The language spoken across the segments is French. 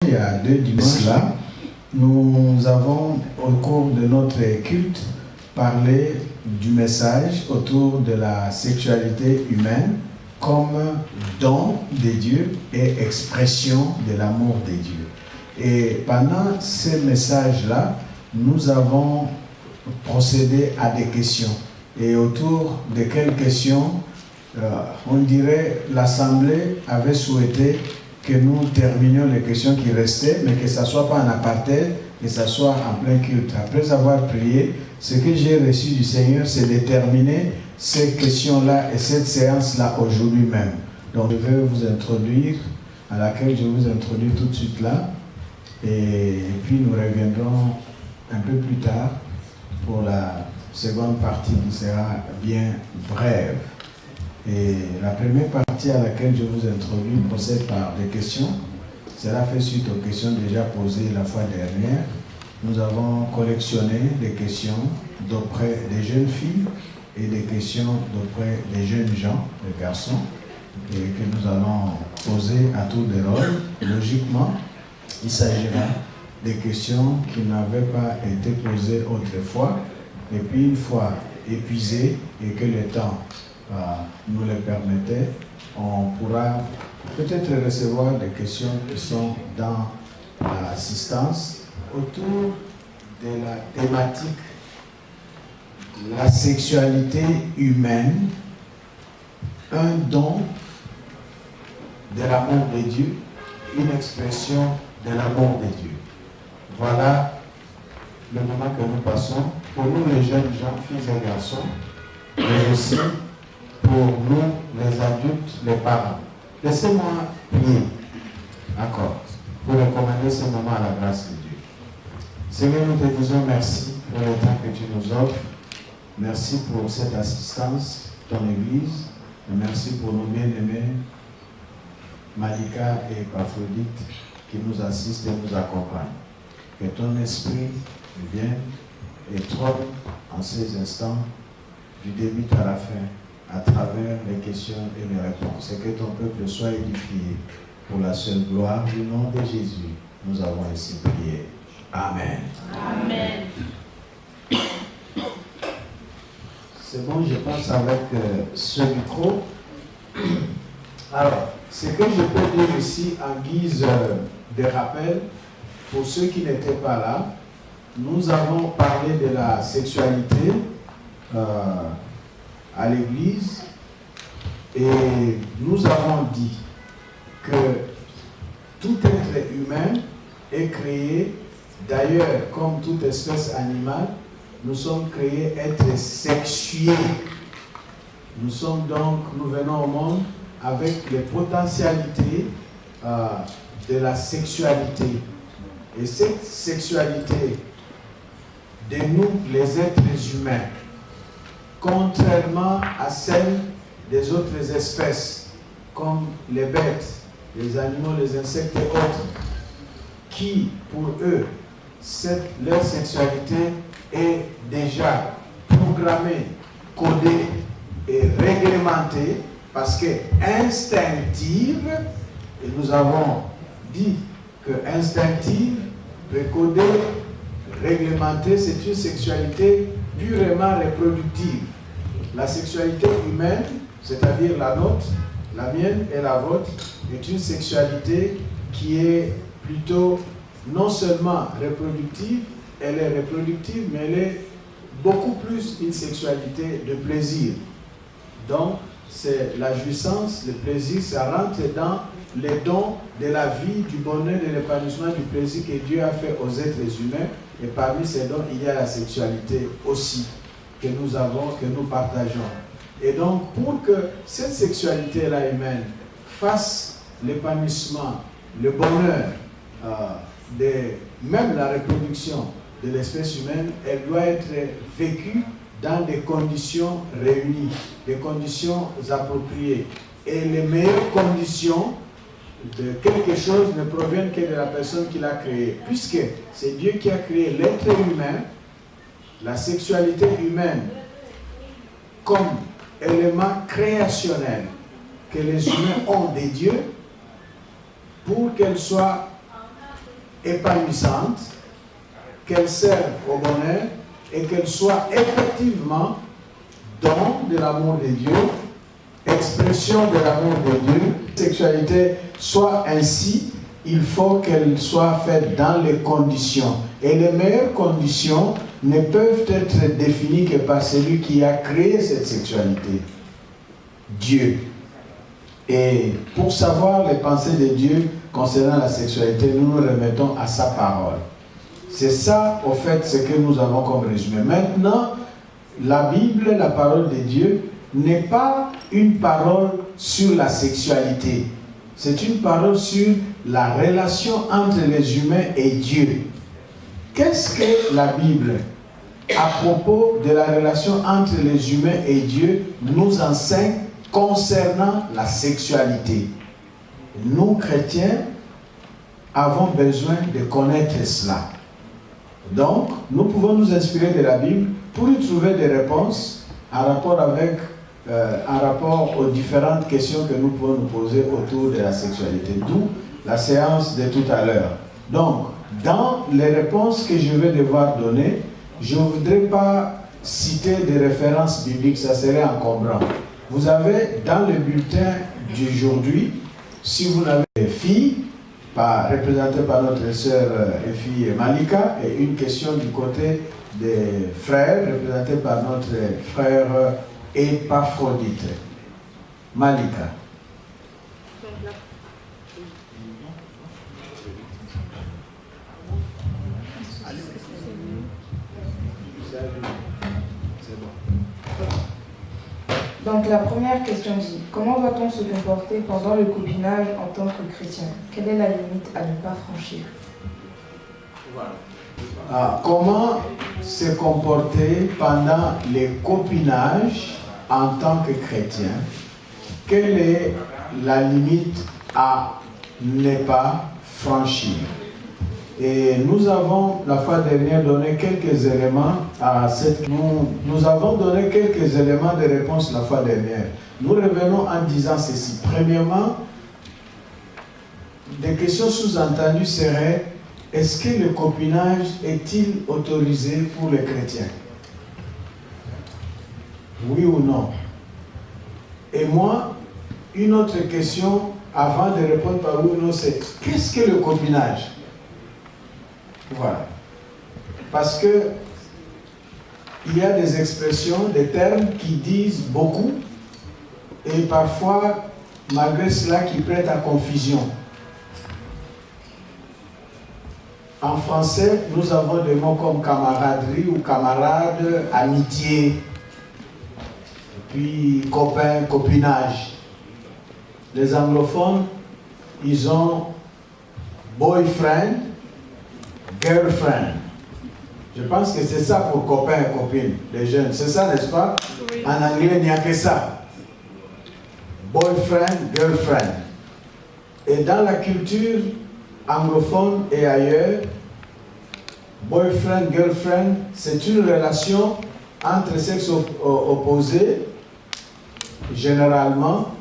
Il y a 2 dimanches là, nous avons au cours de notre culte parlé du message autour de la sexualité humaine comme don de Dieu et expression de l'amour de Dieu. Et pendant ces messages-là, nous avons procédé à des questions. Et autour de quelles questions, on dirait l'Assemblée avait souhaité que nous terminions les questions qui restaient, mais que ça ne soit pas en aparté, que ça soit en plein culte. Après avoir prié, ce que j'ai reçu du Seigneur, c'est de terminer ces questions-là et cette séance-là aujourd'hui même. Donc je vais vous introduire, à laquelle je vous introduis tout de suite là, et puis nous reviendrons un peu plus tard pour la seconde partie qui sera bien brève. Et la première partie à laquelle je vous introduis procède par des questions. Cela fait suite aux questions déjà posées la fois dernière. Nous avons collectionné des questions d'auprès des jeunes filles et des questions d'auprès des jeunes gens, des garçons, et que nous allons poser à tour de rôle. Logiquement, il s'agira des questions qui n'avaient pas été posées autrefois, et puis une fois épuisées et que le temps nous le permettait, on pourra peut-être recevoir des questions qui sont dans l'assistance autour de la thématique la sexualité humaine, un don de l'amour de Dieu, une expression de l'amour de Dieu. Voilà le moment que nous passons pour nous les jeunes gens, filles et garçons, mais aussi pour nous les adultes, les parents. Laissez-moi prier, d'accord, pour recommander ce moment à la grâce de Dieu. Seigneur, nous te disons merci pour le temps que tu nous offres. Merci pour cette assistance, ton Église. Et merci pour nos bien-aimés, Malika et Epaphrodite, qui nous assistent et nous accompagnent. Que ton esprit vienne et trône en ces instants, du début à la fin, à travers les questions et les réponses. Et que ton peuple soit édifié pour la seule gloire du nom de Jésus. Nous avons ainsi prié. Amen. Amen. C'est bon, je pense avec ce micro. Alors, ce que je peux dire ici en guise de rappel, pour ceux qui n'étaient pas là, nous avons parlé de la sexualité à l'Église et nous avons dit que tout être humain est créé, d'ailleurs comme toute espèce animale, nous sommes créés être sexués. Nous venons au monde avec les potentialités de la sexualité. Et cette sexualité de nous, les êtres humains, contrairement à celle des autres espèces, comme les bêtes, les animaux, les insectes et autres, qui, pour eux, leur sexualité est déjà programmée, codée et réglementée, parce que instinctive, et nous avons dit que instinctive, précodée, réglementée, c'est une sexualité purement reproductive. La sexualité humaine, c'est-à-dire la nôtre, la mienne et la vôtre, est une sexualité qui est plutôt non seulement reproductive, elle est reproductive, mais elle est beaucoup plus une sexualité de plaisir. Donc, c'est la jouissance, le plaisir, ça rentre dans les dons de la vie, du bonheur, de l'épanouissement, du plaisir que Dieu a fait aux êtres humains. Et parmi ces dons, il y a la sexualité aussi, que nous avons, que nous partageons. Et donc, pour que cette sexualité-là humaine fasse l'épanouissement, le bonheur, même la reproduction de l'espèce humaine, elle doit être vécue dans des conditions réunies, des conditions appropriées. Et les meilleures conditions de quelque chose ne proviennent que de la personne qui l'a créé. Puisque c'est Dieu qui a créé l'être humain, la sexualité humaine comme élément créationnel que les humains ont de Dieu, pour qu'elle soit épanouissante, qu'elle serve au bonheur et qu'elle soit effectivement don de l'amour de Dieu, expression de l'amour de Dieu. La sexualité soit ainsi, il faut qu'elle soit faite dans les conditions. Et les meilleures conditions ne peuvent être définies que par celui qui a créé cette sexualité, Dieu. Et pour savoir les pensées de Dieu concernant la sexualité, nous nous remettons à sa parole. C'est ça, au fait, ce que nous avons comme résumé. Maintenant, la Bible, la parole de Dieu, n'est pas une parole sur la sexualité. C'est une parole sur la relation entre les humains et Dieu. Qu'est-ce que la Bible, à propos de la relation entre les humains et Dieu, nous enseigne concernant la sexualité? Nous, chrétiens, avons besoin de connaître cela. Donc, nous pouvons nous inspirer de la Bible pour y trouver des réponses en rapport aux différentes questions que nous pouvons nous poser autour de la sexualité. D'où la séance de tout à l'heure. Donc, dans les réponses que je vais devoir donner, je ne voudrais pas citer des références bibliques, ça serait encombrant. Vous avez dans le bulletin d'aujourd'hui, si vous n'avez des filles, représentées par notre sœur Effie Malika, et une question du côté des frères, représentée par notre frère Épaphrodite. Malika. Donc la première question dit, comment va-t-on se comporter pendant le copinage en tant que chrétien? Quelle est la limite à ne pas franchir? Comment se comporter pendant les copinages en tant que chrétien? Quelle est la limite à ne pas franchir? Et nous avons la fois dernière donné quelques éléments à cette... Nous avons donné quelques éléments de réponse la fois dernière. Nous revenons en disant ceci. Premièrement, des questions sous-entendues seraient: est-ce que le copinage est-il autorisé pour les chrétiens? Oui ou non? Et moi, une autre question avant de répondre par oui ou non, c'est: qu'est-ce que le copinage? Voilà. Parce que il y a des expressions, des termes qui disent beaucoup et parfois, malgré cela, qui prêtent à confusion. En français, nous avons des mots comme camaraderie ou camarade, amitié, puis copain, copinage. Les anglophones, ils ont boyfriend, girlfriend. Je pense que c'est ça pour copain et copine, les jeunes. C'est ça, n'est-ce pas? Oui. En anglais, il n'y a que ça. Boyfriend, girlfriend. Et dans la culture anglophone et ailleurs, boyfriend, girlfriend, c'est une relation entre sexes opposés, généralement,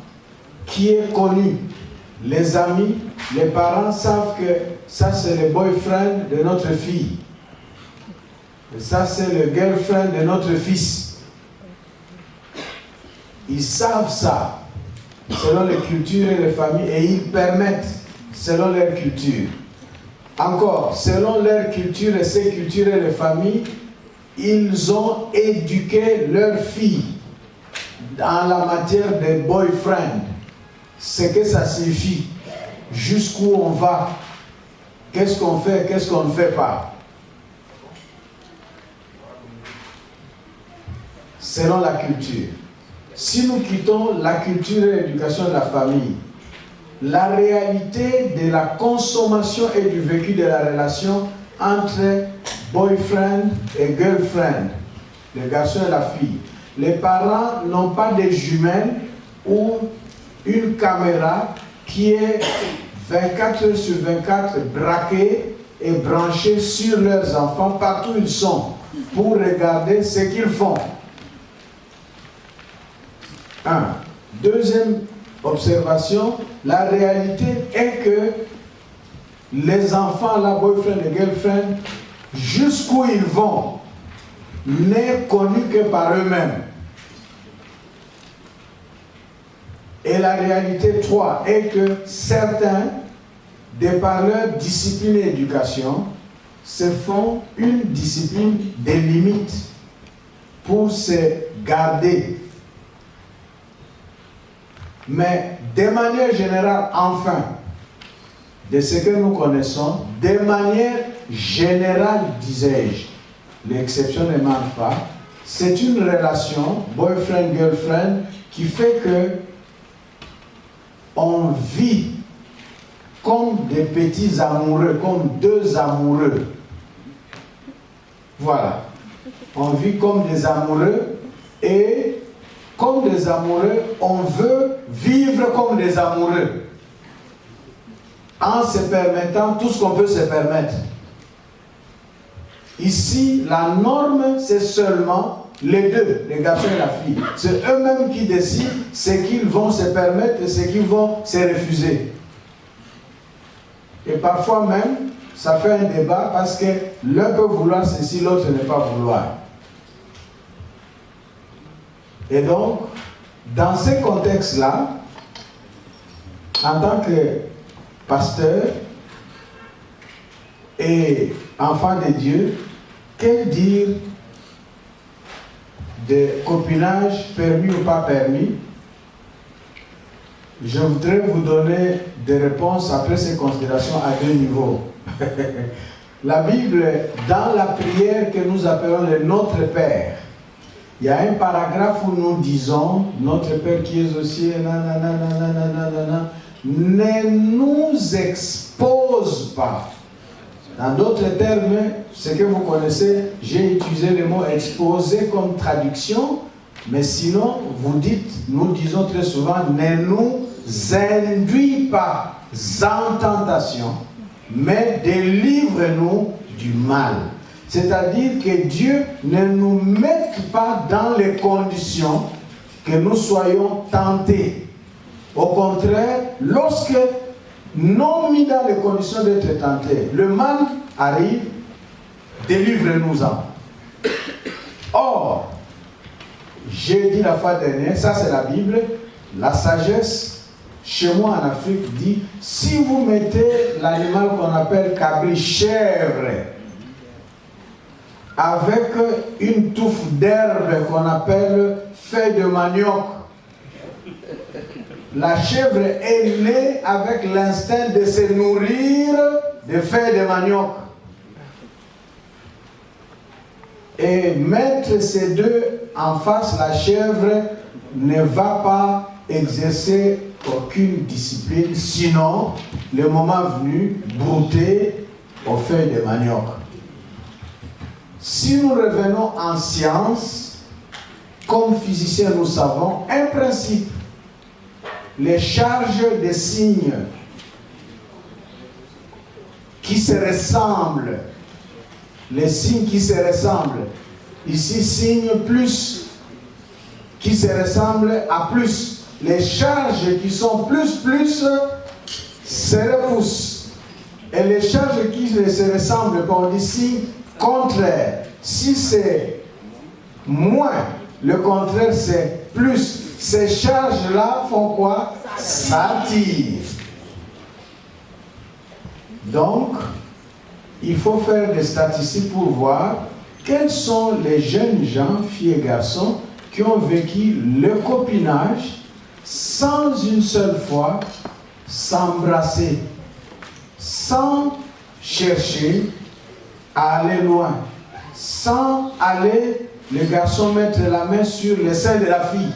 qui est connue. Les amis, les parents savent que ça c'est le boyfriend de notre fille. Et ça c'est le girlfriend de notre fils. Ils savent ça, selon les cultures et les familles, et ils permettent, selon leur culture. Encore, selon leur culture et ces cultures et les familles, ils ont éduqué leurs filles dans la matière des boyfriends. Ce que ça signifie, jusqu'où on va, qu'est-ce qu'on fait, qu'est-ce qu'on ne fait pas. Selon la culture. Si nous quittons la culture et l'éducation de la famille, la réalité de la consommation et du vécu de la relation entre boyfriend et girlfriend, le garçon et la fille. Les parents n'ont pas des jumelles ou une caméra qui est 24 heures sur 24 braquée et branchée sur leurs enfants partout où ils sont pour regarder ce qu'ils font. Deuxième observation, la réalité est que les enfants, la boyfriend et girlfriend, jusqu'où ils vont, n'est connu que par eux-mêmes. Et la réalité 3 est que certains, de par leur discipline et éducation, se font une discipline des limites pour se garder. Mais de manière générale, enfin, de ce que nous connaissons, de manière générale, disais-je, l'exception ne manque pas, c'est une relation boyfriend-girlfriend qui fait que on vit comme des petits amoureux, comme deux amoureux. Voilà. On vit comme des amoureux et comme des amoureux, on veut vivre comme des amoureux en se permettant tout ce qu'on peut se permettre. Ici, la norme, c'est seulement les deux, les garçons et la fille. C'est eux-mêmes qui décident ce qu'ils vont se permettre et ce qu'ils vont se refuser. Et parfois même, ça fait un débat parce que l'un peut vouloir ceci, l'autre ne pas vouloir. Et donc, dans ce contexte-là, en tant que pasteur et enfant de Dieu, que dire de copinage permis ou pas permis? Je voudrais vous donner des réponses après ces considérations à deux niveaux. La Bible, dans la prière que nous appelons le Notre Père, il y a un paragraphe où nous disons, Notre Père qui es aux cieux, ne nous expose pas. Dans d'autres termes, ce que vous connaissez, j'ai utilisé le mot exposer comme traduction, mais sinon, vous dites, nous disons très souvent, ne nous induis pas en tentation, mais délivre-nous du mal. C'est-à-dire que Dieu ne nous mette pas dans les conditions que nous soyons tentés. Au contraire, lorsque non mis dans les conditions d'être tentés, le mal arrive, délivre-nous-en. Or, j'ai dit la fois dernière, ça c'est la Bible, la sagesse, chez moi en Afrique, dit, si vous mettez l'animal qu'on appelle cabri, chèvre, avec une touffe d'herbe qu'on appelle feuille de manioc, la chèvre est née avec l'instinct de se nourrir de feuilles de manioc. Et mettre ces deux en face, la chèvre ne va pas exercer aucune discipline, sinon, le moment venu, brouter aux feuilles de manioc. Si nous revenons en science, comme physiciens nous savons, un principe, les charges des signes qui se ressemblent, les signes qui se ressemblent, ici signe plus, qui se ressemble à plus, les charges qui sont plus, se repoussent, et les charges qui se ressemblent, on dit signe contraire. Si c'est moins, le contraire c'est plus. Ces charges-là font quoi? S'attirent. Donc, il faut faire des statistiques pour voir quels sont les jeunes gens, filles et garçons, qui ont vécu le copinage sans une seule fois s'embrasser, sans chercher à aller loin, sans aller, le garçon mettre la main sur le sein de la fille.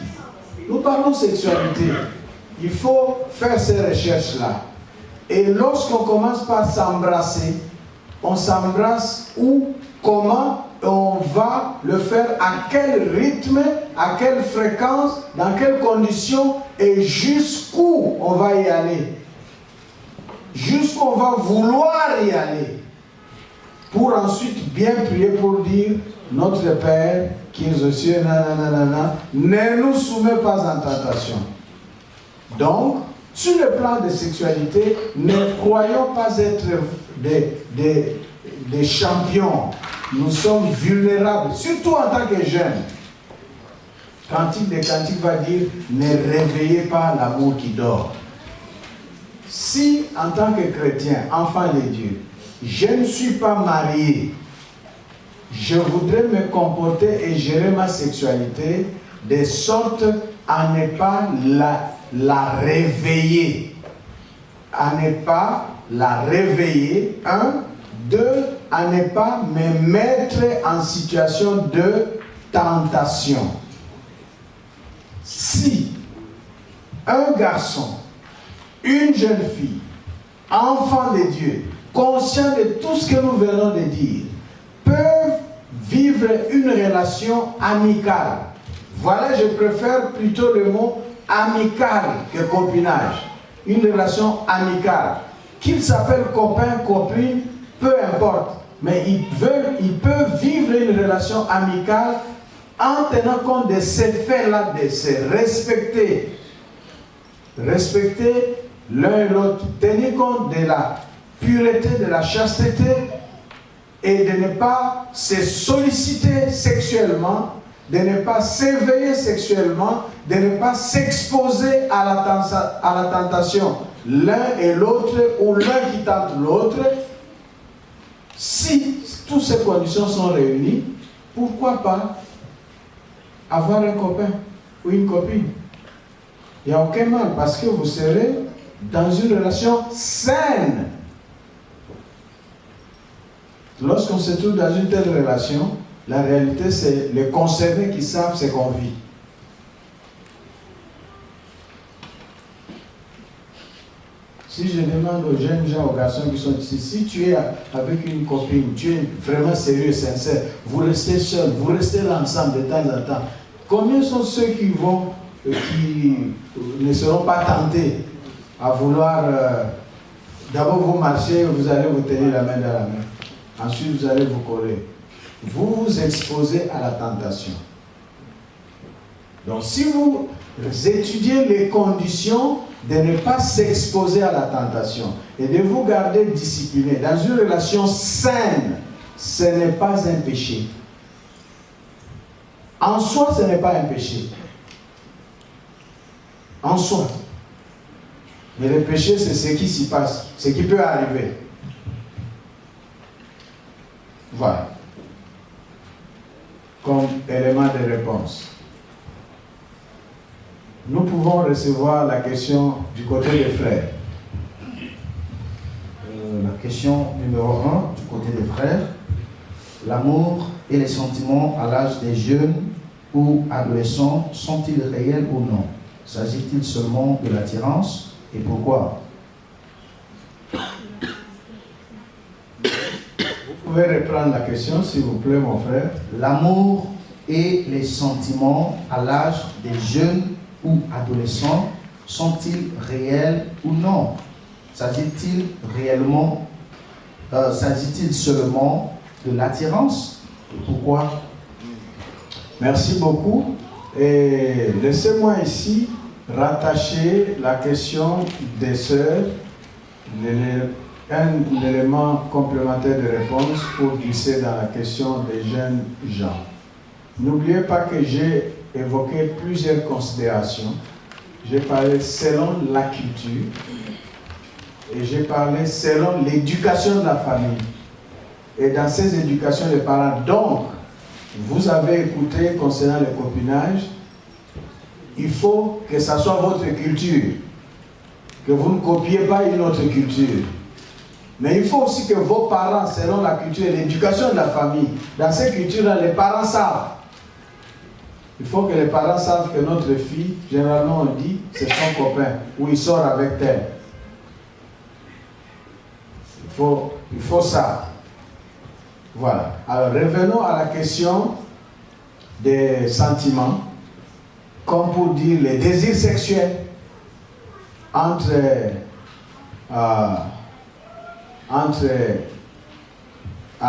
Nous parlons sexualité. Il faut faire ces recherches-là. Et lorsqu'on commence par s'embrasser, on s'embrasse où, comment, on va le faire, à quel rythme, à quelle fréquence, dans quelles conditions et jusqu'où on va y aller. Jusqu'où on va vouloir y aller. Pour ensuite bien prier pour dire, notre Père qui es aux cieux, ne nous soumets pas en tentation. Donc, Sur le plan de sexualité, ne croyons pas être des champions. Nous sommes vulnérables, surtout en tant que jeunes. Cantique des Cantiques va dire, ne réveillez pas l'amour qui dort. Si, en tant que chrétien, enfant de Dieu, je ne suis pas marié, je voudrais me comporter et gérer ma sexualité de sorte à ne pas la réveiller. À ne pas la réveiller. 1, 2, à ne pas me mettre en situation de tentation. Si un garçon, une jeune fille, enfant de Dieu, conscient de tout ce que nous venons de dire, peuvent vivre une relation amicale. Voilà, je préfère plutôt le mot amical que copinage. Une relation amicale. Qu'ils s'appellent copain, copine, peu importe. Mais ils peuvent vivre une relation amicale en tenant compte de ces faits-là, de se respecter. Respecter l'un et l'autre. Tenir compte de la pureté, de la chasteté et de ne pas se solliciter sexuellement, de ne pas s'éveiller sexuellement, de ne pas s'exposer à la tentation l'un et l'autre ou l'un qui tente l'autre. Si toutes ces conditions sont réunies, pourquoi pas avoir un copain ou une copine? Il n'y a aucun mal parce que vous serez dans une relation saine. Lorsqu'on se trouve dans une telle relation, la réalité c'est les concernés qui savent ce qu'on vit. Si je demande aux jeunes gens, aux garçons qui sont ici, si tu es avec une copine, tu es vraiment sérieux, sincère, vous restez seul, vous restez là ensemble de temps en temps, combien sont ceux qui ne seront pas tentés à vouloir d'abord vous marcher, vous allez vous tenir la main dans la main, ensuite vous allez vous coller. Vous vous exposez à la tentation. Donc si vous étudiez les conditions de ne pas s'exposer à la tentation et de vous garder discipliné dans une relation saine, ce n'est pas un péché. En soi, ce n'est pas un péché. En soi. Mais le péché, c'est ce qui s'y passe, ce qui peut arriver. Voilà. Comme élément de réponse. Nous pouvons recevoir la question du côté des frères. La question numéro 1 du côté des frères. L'amour et les sentiments à l'âge des jeunes ou adolescents sont-ils réels ou non? S'agit-il seulement de l'attirance et pourquoi? Vous pouvez reprendre la question s'il vous plaît mon frère. L'amour et les sentiments à l'âge des jeunes ou adolescents sont-ils réels ou non? S'agit-il seulement de l'attirance? Pourquoi? Merci beaucoup. Et laissez-moi ici rattacher la question des sœurs, un élément complémentaire de réponse pour glisser dans la question des jeunes gens. N'oubliez pas que j'ai évoqué plusieurs considérations. J'ai parlé selon la culture et j'ai parlé selon l'éducation de la famille. Et dans ces éducations des parents, donc, vous avez écouté concernant le copinage, il faut que ça soit votre culture, que vous ne copiez pas une autre culture. Mais il faut aussi que vos parents, selon la culture et l'éducation de la famille, dans ces cultures-là, les parents savent. Il faut que les parents savent que notre fille, généralement on dit, c'est son copain, ou il sort avec elle. Il faut ça. Voilà. Alors revenons à la question des sentiments, comme pour dire les désirs sexuels entre à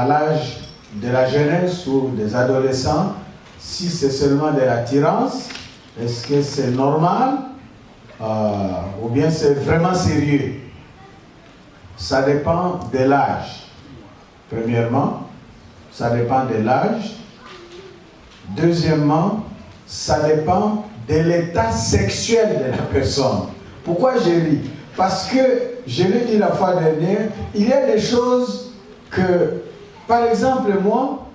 l'âge de la jeunesse ou des adolescents. Si c'est seulement de l'attirance, est-ce que c'est normal? ou bien c'est vraiment sérieux. Ça dépend de l'âge. Premièrement, ça dépend de l'âge. Deuxièmement, ça dépend de l'état sexuel de la personne. Pourquoi je ris? Parce que, je l'ai dit la fois dernière, il y a des choses que, par exemple, moi,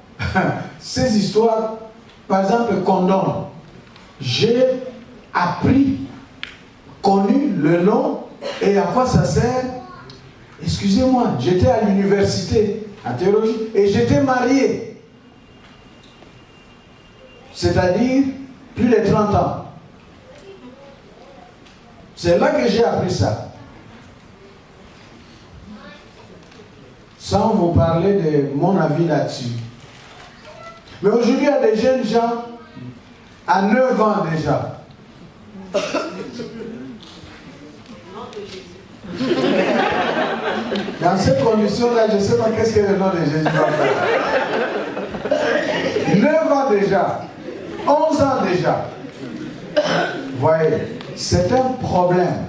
ces histoires, par exemple, condom, j'ai appris, connu le nom et à quoi ça sert. Excusez-moi, j'étais à l'université en théologie et j'étais marié. C'est-à-dire plus de 30 ans. C'est là que j'ai appris ça. Sans vous parler de mon avis là-dessus. Mais aujourd'hui, il y a des jeunes gens à 9 ans déjà. Dans ces conditions-là, je ne sais pas qu'est-ce que le nom de Jésus va faire. 9 ans déjà. 11 ans déjà. Vous voyez, c'est un problème.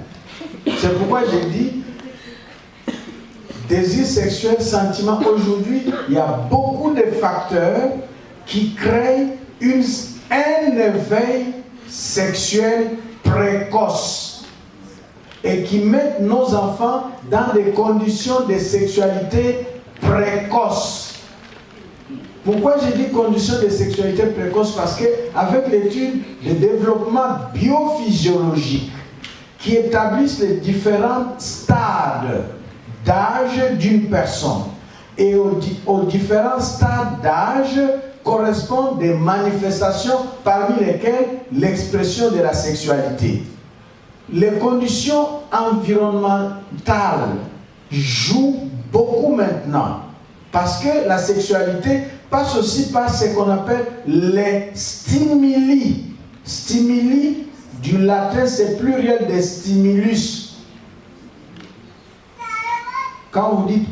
C'est pourquoi j'ai dit désir sexuel, sentiment. Aujourd'hui, il y a beaucoup de facteurs qui créent un éveil sexuel précoce et qui mettent nos enfants dans des conditions de sexualité précoce. Pourquoi j'ai dit conditions de sexualité précoce? Parce qu'avec l'étude de développement biophysiologique qui établissent les différents stades d'âge d'une personne, et aux différents stades d'âge correspondent des manifestations parmi lesquelles l'expression de la sexualité. Les conditions environnementales jouent beaucoup maintenant parce que la sexualité passe aussi par ce qu'on appelle les stimuli. Stimuli, du latin, c'est pluriel de stimulus. Quand vous dites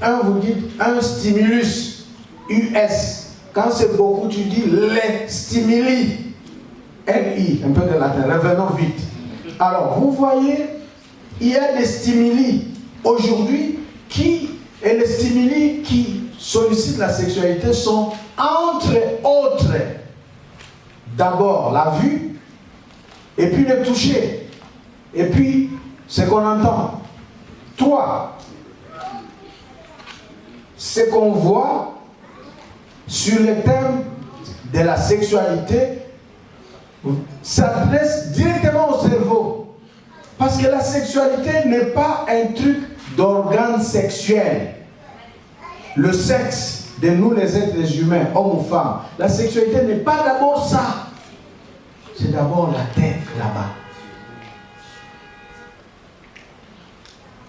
un stimulus, US. Quand c'est beaucoup, tu dis les stimuli. LI, un peu de latin, revenons vite. Alors, vous voyez, il y a des stimuli aujourd'hui et les stimuli qui sollicitent la sexualité sont, entre autres, d'abord la vue, et puis le toucher, et puis ce qu'on entend. 3, ce qu'on voit sur le thème de la sexualité s'adresse directement au cerveau. Parce que la sexualité n'est pas un truc d'organes sexuels. Le sexe de nous les êtres humains, hommes ou femmes, la sexualité n'est pas d'abord ça. C'est d'abord la tête là-bas.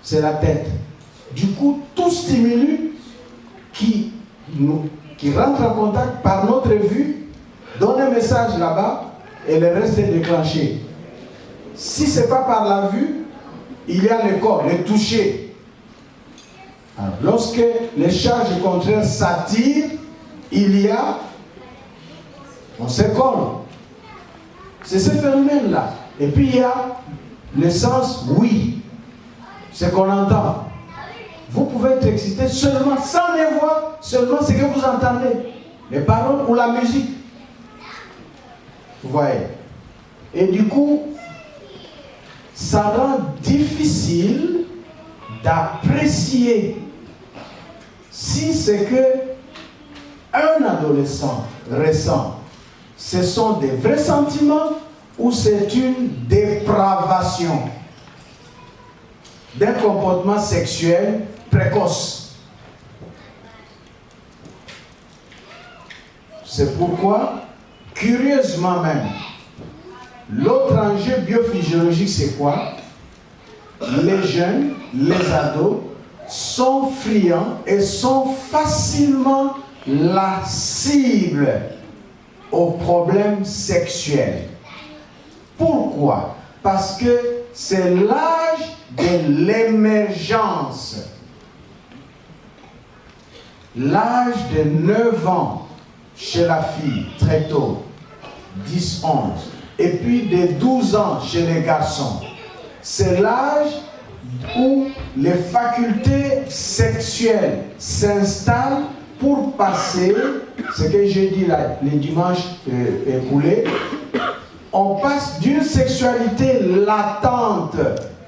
C'est la tête. Du coup, tout stimulus qui rentre en contact par notre vue donne un message là-bas et le reste est déclenché. Si ce n'est pas par la vue, il y a le corps, le toucher. Alors, lorsque les charges contraires s'attirent, on se colle. C'est ce phénomène-là. Et puis il y a le sens oui, ce qu'on entend. Vous pouvez être excité seulement, sans les voix, seulement ce que vous entendez. Les paroles ou la musique. Vous voyez. Et du coup, ça rend difficile d'apprécier si c'est que un adolescent ressent, ce sont des vrais sentiments ou c'est une dépravation d'un comportement sexuel précoce. C'est pourquoi, curieusement même, l'autre enjeu biophysiologique, c'est quoi? Les jeunes, les ados, sont friands et sont facilement la cible aux problèmes sexuels. Pourquoi? Parce que c'est l'âge de l'émergence. L'âge de 9 ans chez la fille, très tôt, 10, 11. Et puis de 12 ans chez les garçons. c'est l'âge où les facultés sexuelles s'installent pour passer, ce que j'ai dit là, les dimanches écoulés, on passe d'une sexualité latente,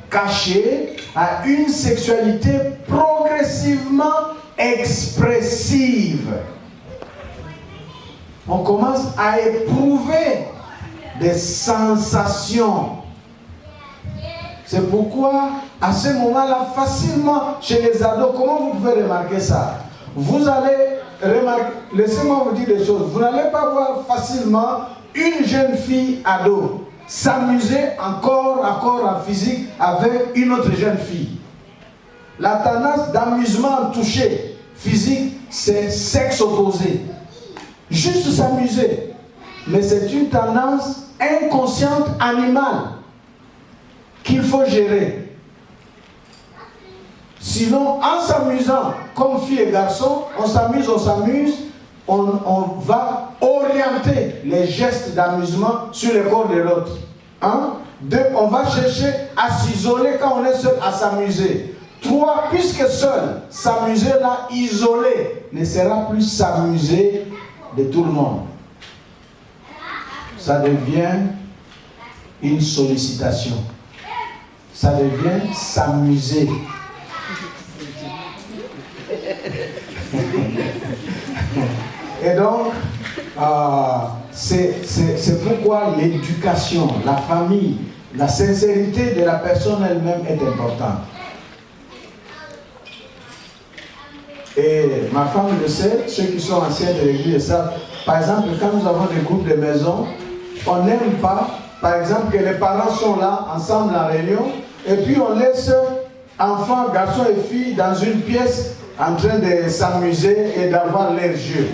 cachée, à une sexualité progressivement expressive. On commence à éprouver des sensations. C'est pourquoi, à ce moment-là, facilement, chez les ados, comment vous pouvez remarquer ça? Vous allez remarquer, laissez-moi vous dire des choses, vous n'allez pas voir facilement une jeune fille ado s'amuser en corps à corps en physique avec une autre jeune fille. La tendance d'amusement touché physique, c'est sexe opposé. Juste s'amuser. Mais c'est une tendance inconsciente animale qu'il faut gérer. Sinon, en s'amusant, comme filles et garçons, on s'amuse, on va orienter les gestes d'amusement sur le corps de l'autre. Un. Deux, on va chercher à s'isoler quand on est seul à s'amuser. Trois, puisque seul, s'amuser là, isolé, ne sera plus s'amuser de tout le monde. Ça devient une sollicitation. Ça devient s'amuser. Et donc, c'est pourquoi l'éducation, la famille, la sincérité de la personne elle-même est importante. Et ma femme le sait, ceux qui sont anciens de l'église savent. Par exemple, quand nous avons des groupes de maisons, on n'aime pas, par exemple, que les parents sont là, ensemble en réunion, et puis on laisse enfants, garçons et filles dans une pièce en train de s'amuser et d'avoir leurs yeux,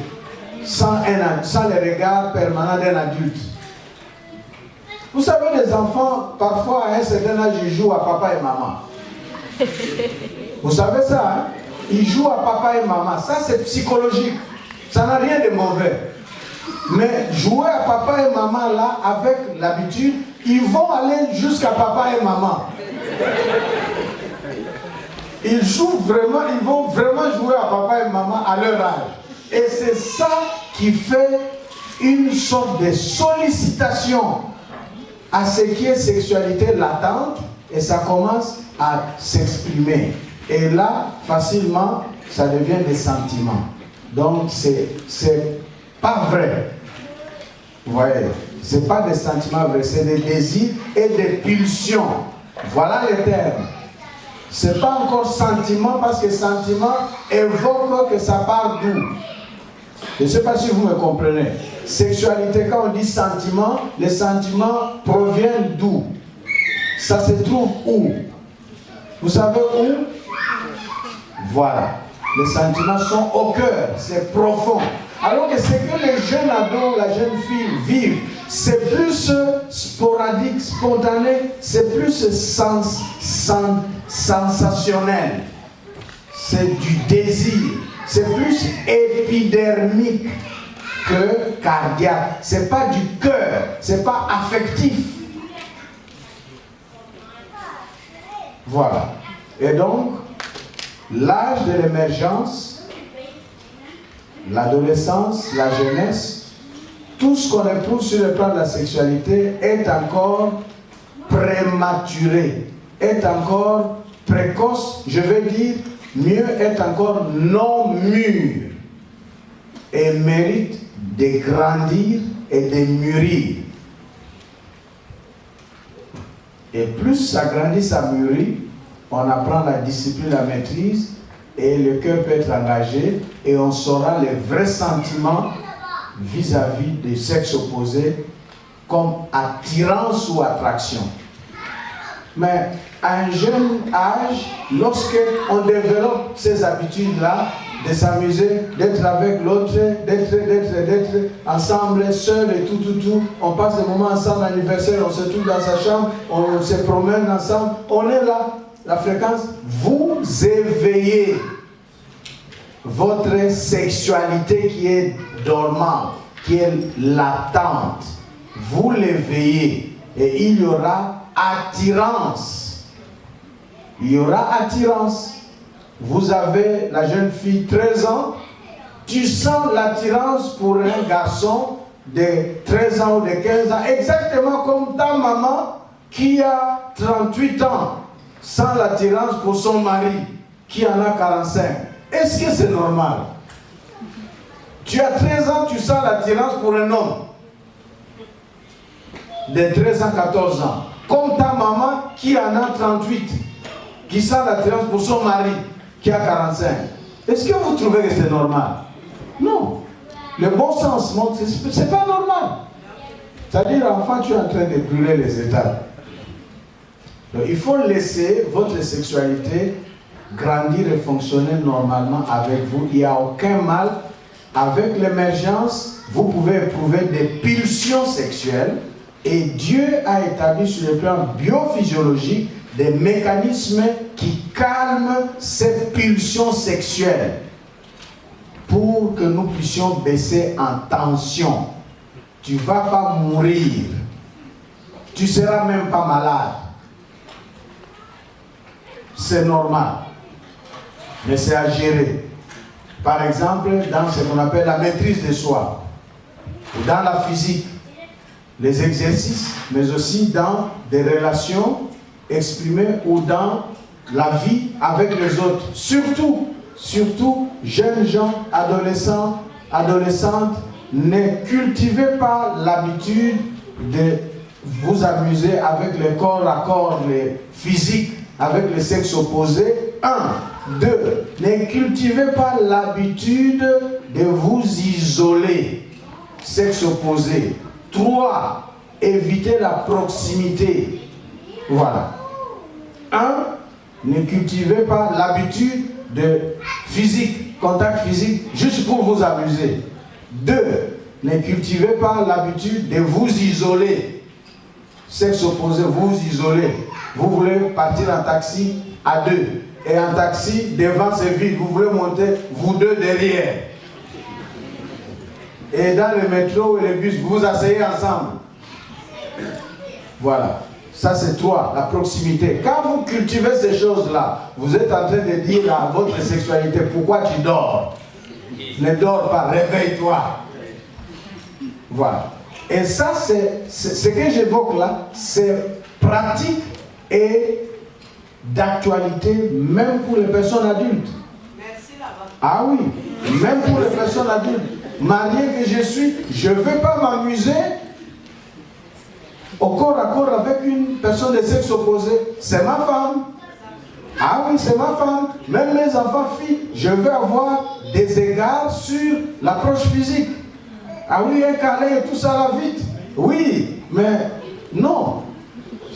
sans les regards permanents d'un adulte. Vous savez, les enfants, parfois à un certain âge, ils jouent à papa et maman. Vous savez ça, hein? Ils jouent à papa et maman. Ça, c'est psychologique. Ça n'a rien de mauvais. Mais jouer à papa et maman, là, avec l'habitude, ils vont aller jusqu'à papa et maman. Ils vont vraiment jouer à papa et maman à leur âge. Et c'est ça qui fait une sorte de sollicitation à ce qui est sexualité latente, et ça commence à s'exprimer. Et là, facilement, ça devient des sentiments. Donc, c'est pas vrai. Vous voyez, c'est pas des sentiments vrais, c'est des désirs et des pulsions. Voilà les termes. C'est pas encore sentiment, parce que sentiment évoque que ça part d'où. Je ne sais pas si vous me comprenez. Sexualité, quand on dit sentiment, les sentiments proviennent d'où? Ça se trouve où? Vous savez où? Voilà. Les sentiments sont au cœur, c'est profond. Alors que ce que les jeunes ados, la jeune fille vivent, c'est plus sporadique, spontané, c'est plus sensationnel. C'est du désir. C'est plus épidermique que cardiaque. C'est pas du cœur, c'est pas affectif. Voilà. Et donc, l'âge de l'émergence, l'adolescence, la jeunesse, tout ce qu'on éprouve sur le plan de la sexualité est encore prématuré, est encore précoce, je vais dire, mieux, est encore non mûr et mérite de grandir et de mûrir. Et plus ça grandit, ça mûrit, on apprend la discipline, la maîtrise, et le cœur peut être engagé, et on saura les vrais sentiments vis-à-vis des sexes opposés comme attirance ou attraction. Mais à un jeune âge, lorsqu'on développe ces habitudes-là, de s'amuser, d'être avec l'autre, d'être ensemble, seul et tout, on passe des moments ensemble, l'anniversaire, on se trouve dans sa chambre, on se promène ensemble, on est là, la fréquence, vous éveillez votre sexualité qui est dormante, qui est latente, vous l'éveillez et il y aura attirance il y aura attirance. Vous avez la jeune fille 13 ans, tu sens l'attirance pour un garçon de 13 ans ou de 15 ans, exactement comme ta maman qui a 38 ans sent l'attirance pour son mari qui en a 45. Est-ce que c'est normal? Tu as 13 ans, tu sens l'attirance pour un homme de 13 ans, 14 ans. Comme ta maman qui en a 38, qui sent l'attirance pour son mari qui a 45. Est-ce que vous trouvez que c'est normal? Non. Le bon sens montre que ce n'est pas normal. C'est-à-dire, enfant, tu es en train de brûler les étapes. Donc, il faut laisser votre sexualité grandir et fonctionner normalement avec vous. Il n'y a aucun mal. Avec l'émergence, vous pouvez éprouver des pulsions sexuelles. Et Dieu a établi sur le plan biophysiologique des mécanismes qui calment ces pulsions sexuelles pour que nous puissions baisser en tension. Tu ne vas pas mourir. Tu ne seras même pas malade. C'est normal. Mais c'est à gérer. Par exemple, dans ce qu'on appelle la maîtrise de soi, ou dans la physique, les exercices, mais aussi dans des relations exprimées ou dans la vie avec les autres. Surtout, jeunes gens, adolescents, adolescentes, ne cultivez pas l'habitude de vous amuser avec le corps à corps, les physiques, avec le sexe opposé. 1. 2. Ne cultivez pas l'habitude de vous isoler, sexe opposé. 3. Évitez la proximité. Voilà. 1. Ne cultivez pas l'habitude de physique, contact physique, juste pour vous amuser. 2. Ne cultivez pas l'habitude de vous isoler. Sexe opposé, vous isoler. Vous voulez partir en taxi à 2. Et en taxi, devant c'est vide. Vous voulez monter, vous deux derrière. Et dans le métro et le bus, vous vous asseyez ensemble. Voilà. Ça, c'est 3, la proximité. Quand vous cultivez ces choses-là, vous êtes en train de dire à votre sexualité, pourquoi tu dors? Ne dors pas, réveille-toi. Voilà. Et ça, c'est ce que j'évoque là, c'est pratique et d'actualité, même pour les personnes adultes. Merci là-bas. Ah oui, même pour les personnes adultes. Marié que je suis, je ne veux pas m'amuser au corps à corps avec une personne de sexe opposé. C'est ma femme. Ah oui, c'est ma femme. Même mes enfants filles, je veux avoir des égards sur l'approche physique. Ah oui, un câlin et tout ça là vite. Oui, mais non.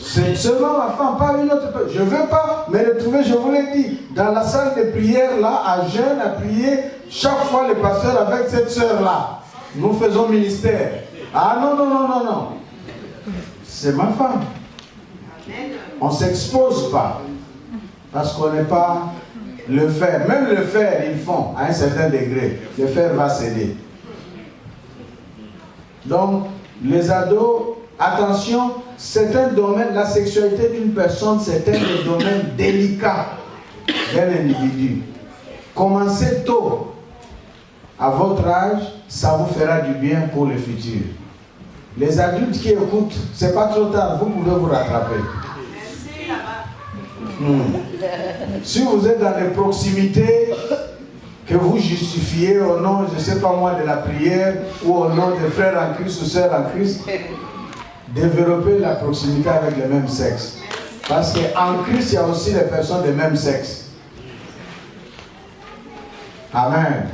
C'est seulement ma femme, pas une autre personne. Je ne veux pas me retrouver, je vous l'ai dit, dans la salle de prière là, à jeûne, à prier, chaque fois le pasteur avec cette sœur là. Nous faisons ministère. Ah non, non, non, non, non. C'est ma femme. On ne s'expose pas. Parce qu'on n'est pas le fer. Même le fer, ils font à un certain degré. Le fer va céder. Donc, les ados, attention, c'est un domaine, la sexualité d'une personne, c'est un domaine délicat d'un individu. Commencez tôt. À votre âge, ça vous fera du bien pour le futur. Les adultes qui écoutent, c'est pas trop tard, vous pouvez vous rattraper. Merci là-bas. Si vous êtes dans les proximités que vous justifiez au nom, je ne sais pas moi, de la prière ou au nom des frères en Christ ou sœurs en Christ, développez la proximité avec le même sexe. Parce qu'en Christ, il y a aussi les personnes de même sexe. Amen.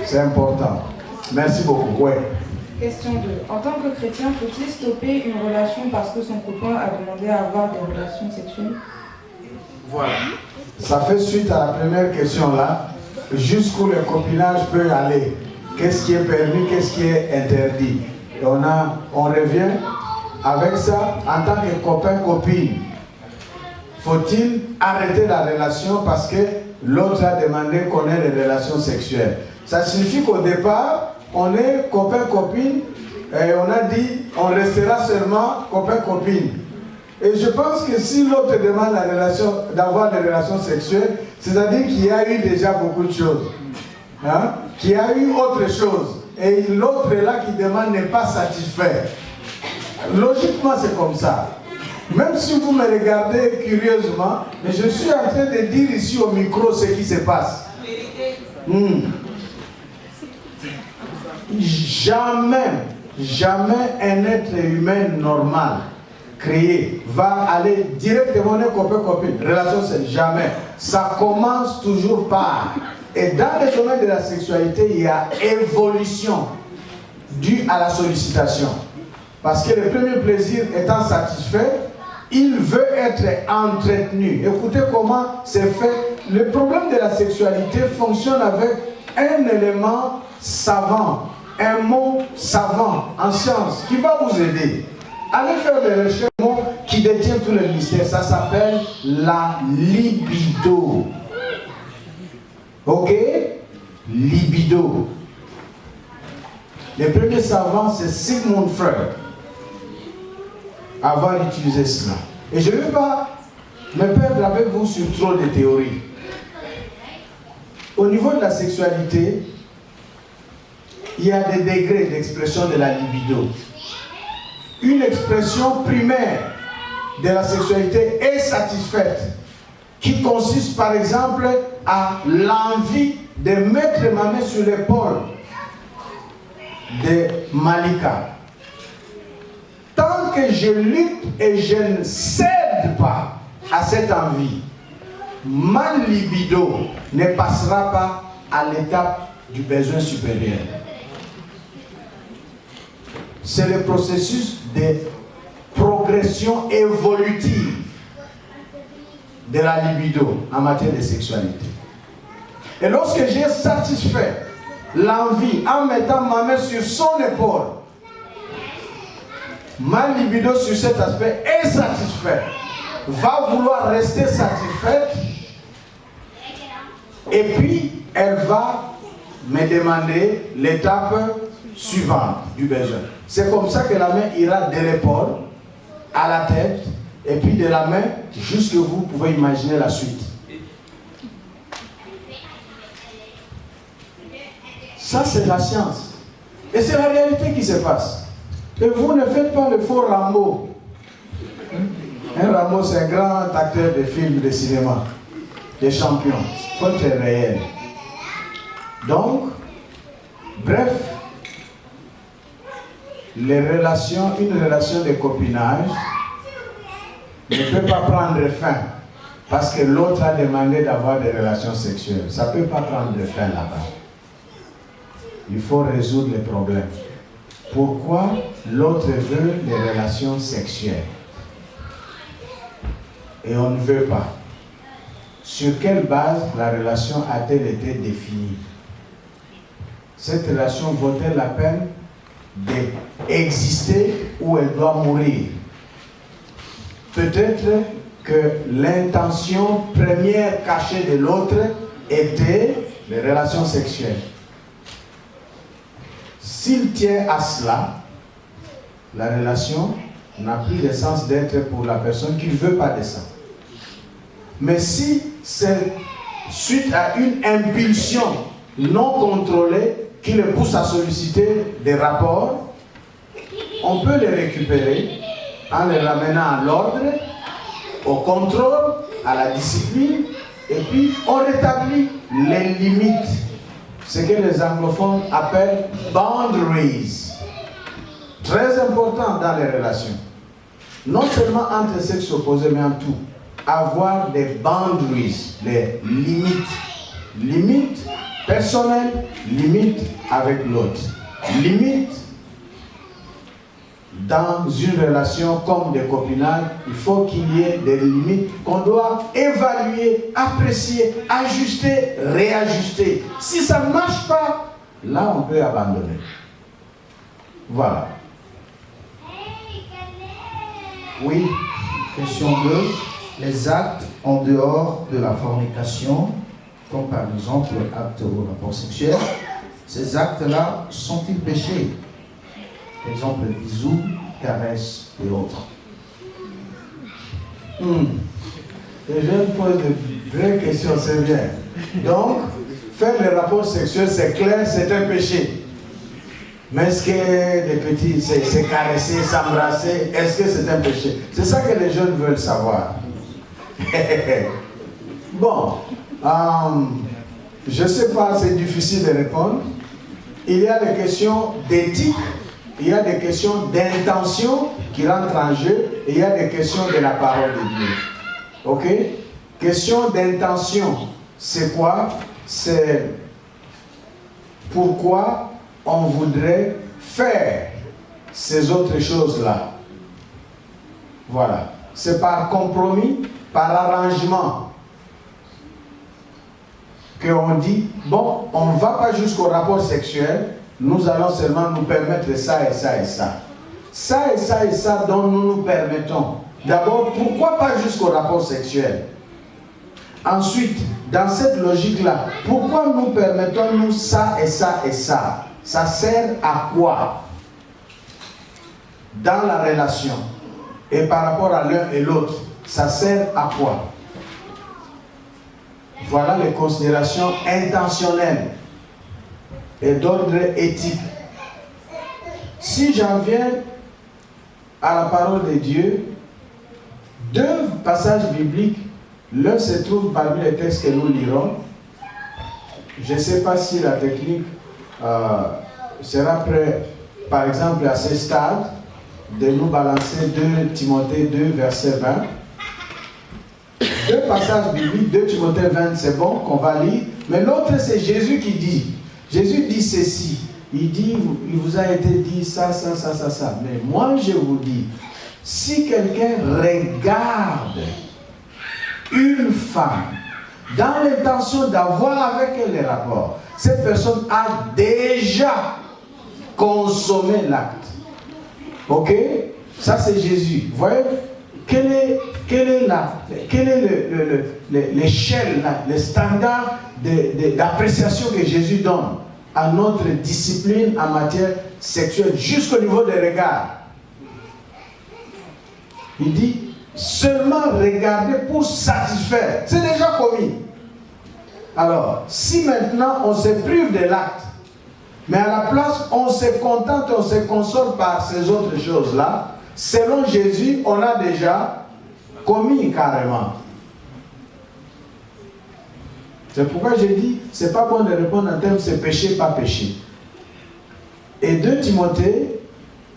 C'est important. Merci beaucoup. Ouais. Question 2. En tant que chrétien, faut-il stopper une relation parce que son copain a demandé à avoir des relations sexuelles? Voilà. Ça fait suite à la première question là. Jusqu'où le copinage peut aller. Qu'est-ce qui est permis, qu'est-ce qui est interdit. Et on revient avec ça en tant que copain-copine. Faut-il arrêter la relation parce que l'autre a demandé qu'on ait des relations sexuelles? Ça signifie qu'au départ, on est copain-copine et on a dit on restera seulement copain-copine. Et je pense que si l'autre demande d'avoir des relations sexuelles, c'est-à-dire qu'il y a eu déjà beaucoup de choses. Hein? Qu'il y a eu autre chose. Et l'autre là qui demande n'est pas satisfait. Logiquement, c'est comme ça. Même si vous me regardez curieusement, mais je suis en train de dire ici au micro ce qui se passe. Jamais un être humain normal créé va aller directement copine. Relation, c'est jamais. Ça commence toujours par. Et dans le domaine de la sexualité, il y a évolution due à la sollicitation. Parce que le premier plaisir étant satisfait, il veut être entretenu. Écoutez comment c'est fait. Le problème de la sexualité fonctionne avec un élément savant, un mot savant en science qui va vous aider. Allez faire des recherches, un mot qui détient tous les mystères. Ça s'appelle la libido. Ok? Libido. Le premier savant, c'est Sigmund Freud. Avoir utilisé cela. Et je ne vais pas me perdre avec vous sur trop de théories. Au niveau de la sexualité, il y a des degrés d'expression de la libido. Une expression primaire de la sexualité est satisfaite, qui consiste par exemple à l'envie de mettre ma main sur l'épaule de Malika. Tant que je lutte et je ne cède pas à cette envie, ma libido ne passera pas à l'étape du besoin supérieur. C'est le processus de progression évolutive de la libido en matière de sexualité. Et lorsque j'ai satisfait l'envie en mettant ma main sur son épaule, ma libido sur cet aspect est satisfaite, va vouloir rester satisfaite, et puis elle va me demander l'étape suivante du besoin. C'est comme ça que la main ira de l'épaule à la tête, et puis de la main jusque vous pouvez imaginer la suite. Ça, c'est la science. Et c'est la réalité qui se passe. Et vous ne faites pas le faux Rambo. Un Rambo, c'est un grand acteur de films de cinéma, des champions. Il faut être réel. Donc, bref, une relation de copinage ne peut pas prendre fin parce que l'autre a demandé d'avoir des relations sexuelles. Ça ne peut pas prendre fin là-bas. Il faut résoudre les problèmes. Pourquoi l'autre veut des relations sexuelles et on ne veut pas? Sur quelle base la relation a-t-elle été définie? Cette relation vaut-elle la peine d'exister ou elle doit mourir? Peut-être que l'intention première cachée de l'autre était les relations sexuelles. S'il tient à cela, la relation n'a plus de sens d'être pour la personne qui ne veut pas de ça. Mais si c'est suite à une impulsion non contrôlée qui le pousse à solliciter des rapports, on peut les récupérer en les ramenant à l'ordre, au contrôle, à la discipline, et puis on rétablit les limites. Ce que les anglophones appellent boundaries. Très important dans les relations. Non seulement entre sexes opposés, mais en tout. Avoir des boundaries, les limites. Limites personnelles, limites avec l'autre. Limites dans une relation comme des copinages, il faut qu'il y ait des limites qu'on doit évaluer, apprécier, ajuster, réajuster. Si ça ne marche pas, là on peut abandonner. Voilà. Oui, question 2. Les actes en dehors de la fornication, comme par exemple l'acte au rapport sexuel, ces actes-là sont-ils péchés? Par exemple, bisous, caresses et autres. Les jeunes posent de vraies questions, c'est bien. Donc, faire les rapports sexuels, c'est clair, c'est un péché. Mais est-ce que les petits, c'est caresser, s'embrasser, est-ce que c'est un péché? C'est ça que les jeunes veulent savoir. Bon, je ne sais pas, c'est difficile de répondre. Il y a des questions d'éthique, il y a des questions d'intention qui rentrent en jeu, et il y a des questions de la parole de Dieu. Ok? Question d'intention, c'est quoi? C'est pourquoi on voudrait faire ces autres choses-là. Voilà. C'est par compromis, par arrangement, qu'on dit, bon, on ne va pas jusqu'au rapport sexuel, nous allons seulement nous permettre ça et ça et ça. Ça et ça et ça dont nous nous permettons. D'abord, pourquoi pas jusqu'au rapport sexuel? Ensuite, dans cette logique-là, pourquoi nous permettons-nous ça et ça et ça? Ça sert à quoi? Dans la relation et par rapport à l'un et l'autre, ça sert à quoi? Voilà les considérations intentionnelles et d'ordre éthique. Si j'en viens à la parole de Dieu, deux passages bibliques, l'un se trouve parmi les textes que nous lirons. Je ne sais pas si la technique sera prête, par exemple, à ce stade, de nous balancer 2 Timothée 2, verset 20. Deux passages bibliques, 2 Timothée 20, c'est bon, qu'on va lire. Mais l'autre, c'est Jésus qui dit. Jésus dit ceci. Il dit, il vous a été dit ça, ça, ça, ça, ça. Mais moi, je vous dis, si quelqu'un regarde une femme dans l'intention d'avoir avec elle les rapports, cette personne a déjà consommé l'acte. Ok? Ça, c'est Jésus. Vous voyez? Quelle est l'échelle, le standard d'appréciation que Jésus donne à notre discipline en matière sexuelle jusqu'au niveau des regards? Il dit seulement regarder pour satisfaire. C'est déjà commis. Alors, si maintenant on se prive de l'acte, mais à la place on se contente, on se console par ces autres choses-là, selon Jésus, on a déjà commis carrément. C'est pourquoi j'ai dit, c'est pas bon de répondre en termes c'est péché, pas péché. Et 2 Timothée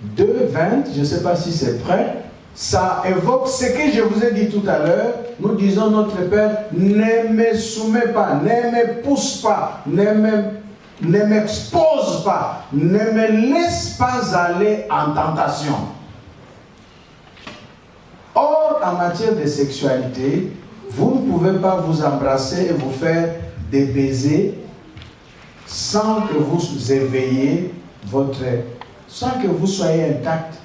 2, 20, je ne sais pas si c'est prêt, ça évoque ce que je vous ai dit tout à l'heure. Nous disons, notre Père, ne me soumets pas, ne me pousse pas, ne m'expose pas, ne me laisse pas aller en tentation. Or, en matière de sexualité, vous ne pouvez pas vous embrasser et vous faire des baisers sans que vous éveillez sans que vous soyez intact.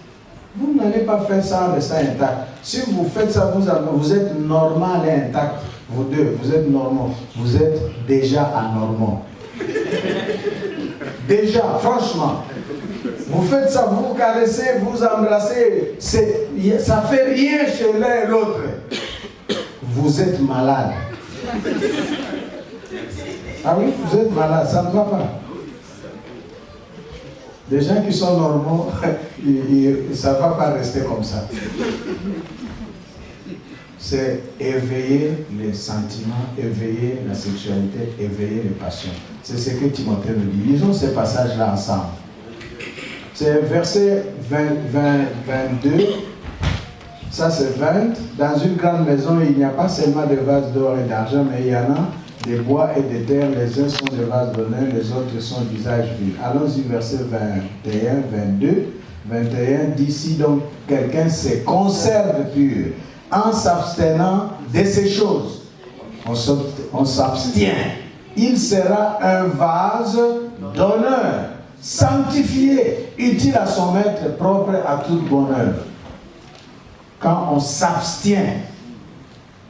Vous n'allez pas faire ça en restant intact. Si vous faites ça, vous êtes normal et intact. Vous deux, vous êtes normaux. Vous êtes déjà anormaux. Déjà, franchement. Vous faites ça, vous vous caressez, vous embrassez. Ça ne fait rien chez l'un et l'autre. Vous êtes malade. Ah oui, vous êtes malade, ça ne va pas. Les gens qui sont normaux, ça ne va pas rester comme ça. C'est éveiller les sentiments, éveiller la sexualité, éveiller les passions. C'est ce que Timothée nous dit. Lisons ces passages-là ensemble. C'est verset 22. Ça c'est 20. Dans une grande maison, il n'y a pas seulement des vases d'or et d'argent, mais il y en a des bois et des terres. Les uns sont des vases d'honneur, les autres sont d'usage vil. Allons-y, verset 21, 22. 21 dit, si donc quelqu'un se conserve pur en s'abstenant de ces choses, on s'abstient, il sera un vase d'honneur, sanctifié, utile à son maître, propre à toute bonne œuvre. Quand on s'abstient,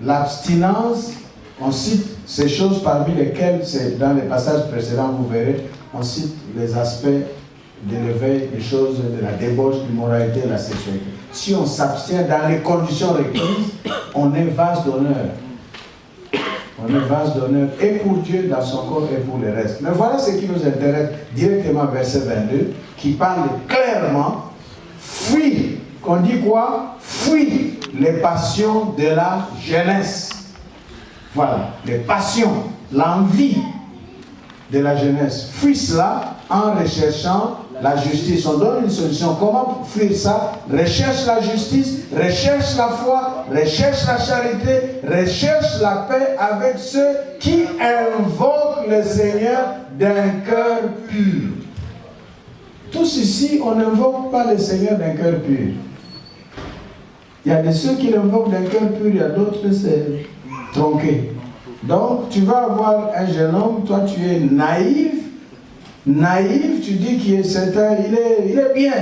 l'abstinence, on cite ces choses parmi lesquelles, c'est dans les passages précédents, vous verrez, on cite les aspects de l'éveil, des choses de la débauche, de l'immoralité, de la sexualité. Si on s'abstient dans les conditions requises, on est vase d'honneur. On est vase d'honneur et pour Dieu dans son corps et pour le reste. Mais voilà ce qui nous intéresse directement, verset 22, qui parle clairement, fuis. Qu'on dit quoi? Fuis les passions de la jeunesse. Voilà, les passions, l'envie de la jeunesse. Fuis cela en recherchant la justice. On donne une solution. Comment fuir ça? Recherche la justice, recherche la foi, recherche la charité, recherche la paix avec ceux qui invoquent le Seigneur d'un cœur pur. Tous ici, on n'invoque pas le Seigneur d'un cœur pur. Il y a de ceux qui l'invoquent d'un cœur pur, il y a d'autres, c'est tronqué. Donc, tu vas avoir un jeune homme, toi tu es naïf, tu dis qu'il est certain, il est bien.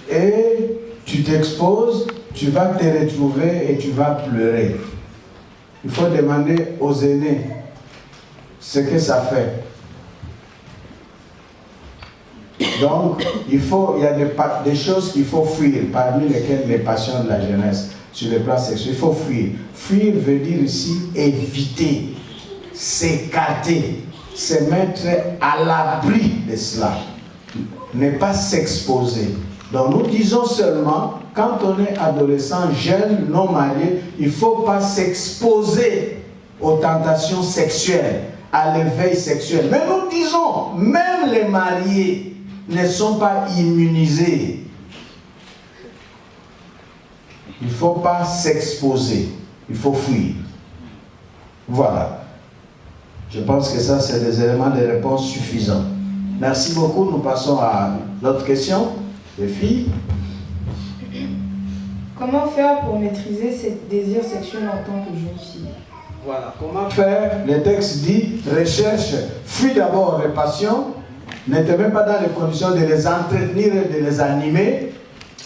Et tu t'exposes, tu vas te retrouver et tu vas pleurer. Il faut demander aux aînés ce que ça fait. Donc, il y a des choses qu'il faut fuir, parmi lesquelles les passions de la jeunesse, sur le plan sexuel. Il faut fuir. Fuir veut dire ici éviter, s'écarter, se mettre à l'abri de cela. Ne pas s'exposer. Donc, nous disons seulement, quand on est adolescent, jeune, non marié, il ne faut pas s'exposer aux tentations sexuelles, à l'éveil sexuel. Mais nous disons, même les mariés ne sont pas immunisés. Il ne faut pas s'exposer. Il faut fuir. Voilà. Je pense que ça, c'est des éléments de réponse suffisants. Merci beaucoup. Nous passons à l'autre question. Les filles. Comment faire pour maîtriser ses désirs sexuels en tant que jeune fille? Voilà. Comment faire? Le texte dit, recherche, fuis d'abord les passions. N'était même pas dans les conditions de les entretenir et de les animer.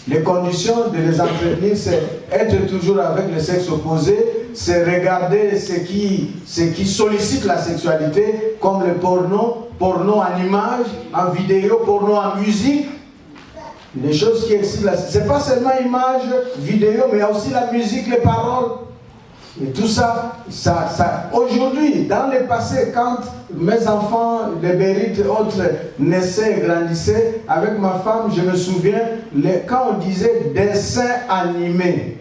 Les conditions de les entretenir, c'est être toujours avec le sexe opposé, c'est regarder ce qui sollicite la sexualité, comme le porno en image, en vidéo, porno en musique. Les choses qui excitent la sexualité. Ce n'est pas seulement image, vidéo, mais il y a aussi la musique, les paroles. Et tout ça aujourd'hui, dans le passé, quand mes enfants, les Bérites et autres, naissaient et grandissaient, avec ma femme, je me souviens, quand on disait dessin animé,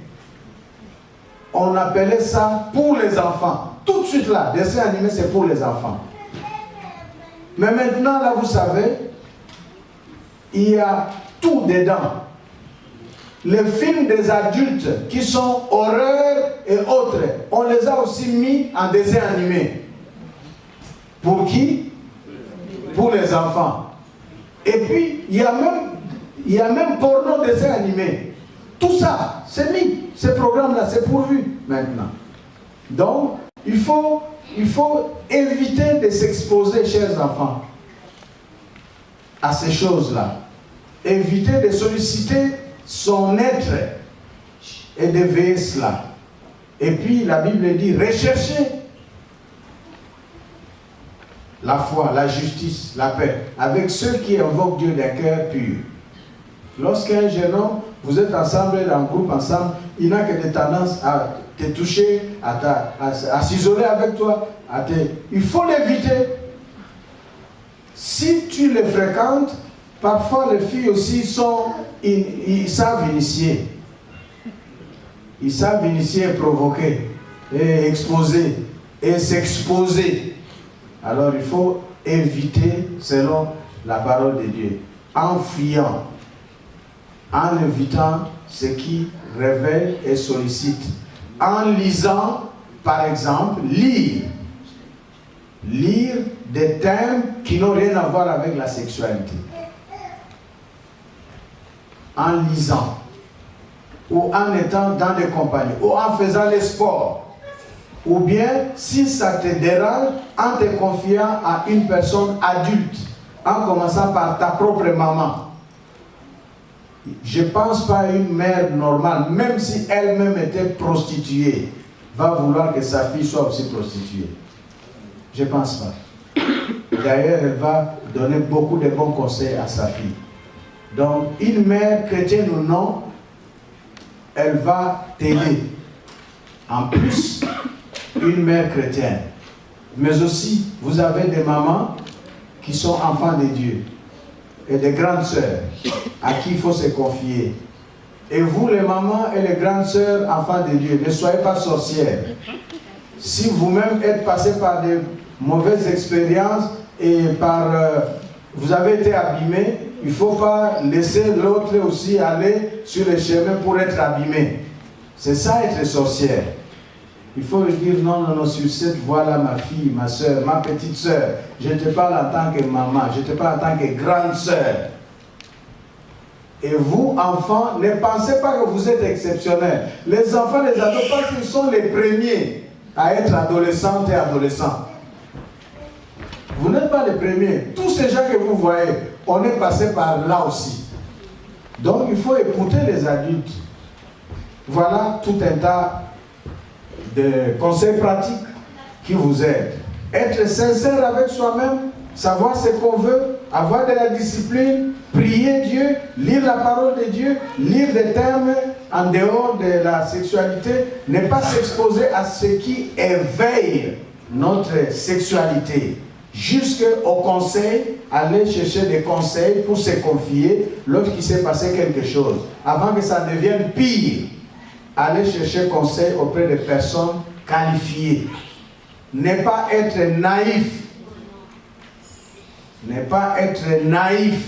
on appelait ça pour les enfants. Tout de suite là, dessin animé, c'est pour les enfants. Mais maintenant, là, vous savez, il y a tout dedans. Les films des adultes qui sont horreurs et autres, on les a aussi mis en dessin animé. Pour qui? Pour les enfants. Et puis, il y a même porno dessin animé. Tout ça, c'est mis. Ce programme-là, c'est pourvu maintenant. Donc, il faut éviter de s'exposer, chers enfants, à ces choses-là. Éviter de solliciter son être et de veiller cela. Et puis la Bible dit, recherchez la foi, la justice, la paix, avec ceux qui invoquent Dieu d'un cœur pur. Lorsqu'un jeune homme, vous êtes ensemble, en groupe ensemble, il n'a que des tendances à te toucher, à s'isoler avec toi, il faut l'éviter. Si tu les fréquentes, parfois les filles aussi ils savent initier. Ils savent initier et provoquer, et exposer, et s'exposer. Alors il faut éviter selon la parole de Dieu, en fuyant, en évitant ce qui révèle et sollicite, en lisant, par exemple, lire des thèmes qui n'ont rien à voir avec la sexualité. En lisant, ou en étant dans des compagnies, ou en faisant les sports, ou bien, si ça te dérange, en te confiant à une personne adulte, en commençant par ta propre maman. Je ne pense pas à une mère normale, même si elle-même était prostituée, va vouloir que sa fille soit aussi prostituée. Je ne pense pas. D'ailleurs, elle va donner beaucoup de bons conseils à sa fille. Donc, une mère chrétienne ou non, elle va t'aider. En plus, une mère chrétienne. Mais aussi, vous avez des mamans qui sont enfants de Dieu et des grandes sœurs à qui il faut se confier. Et vous, les mamans et les grandes sœurs, enfants de Dieu, ne soyez pas sorcières. Si vous-même êtes passé par des mauvaises expériences et vous avez été abîmés, il ne faut pas laisser l'autre aussi aller sur le chemin pour être abîmé. C'est ça être sorcière. Il faut lui dire non, sur cette voie-là, ma fille, ma soeur, ma petite soeur, je te parle en tant que maman, je te parle en tant que grande soeur. Et vous, enfants, ne pensez pas que vous êtes exceptionnels. Les enfants, les ados, parce qu'ils sont les premiers à être adolescentes et adolescents. Vous n'êtes pas les premiers. Tous ces gens que vous voyez, on est passé par là aussi. Donc, il faut écouter les adultes. Voilà tout un tas de conseils pratiques qui vous aident. Être sincère avec soi-même, savoir ce qu'on veut, avoir de la discipline, prier Dieu, lire la parole de Dieu, lire des termes en dehors de la sexualité, ne pas s'exposer à ce qui éveille notre sexualité. Jusqu'au conseil, aller chercher des conseils pour se confier lorsqu'il s'est passé quelque chose. Avant que ça devienne pire, aller chercher conseil auprès de personnes qualifiées. Ne pas être naïf. Ne pas être naïf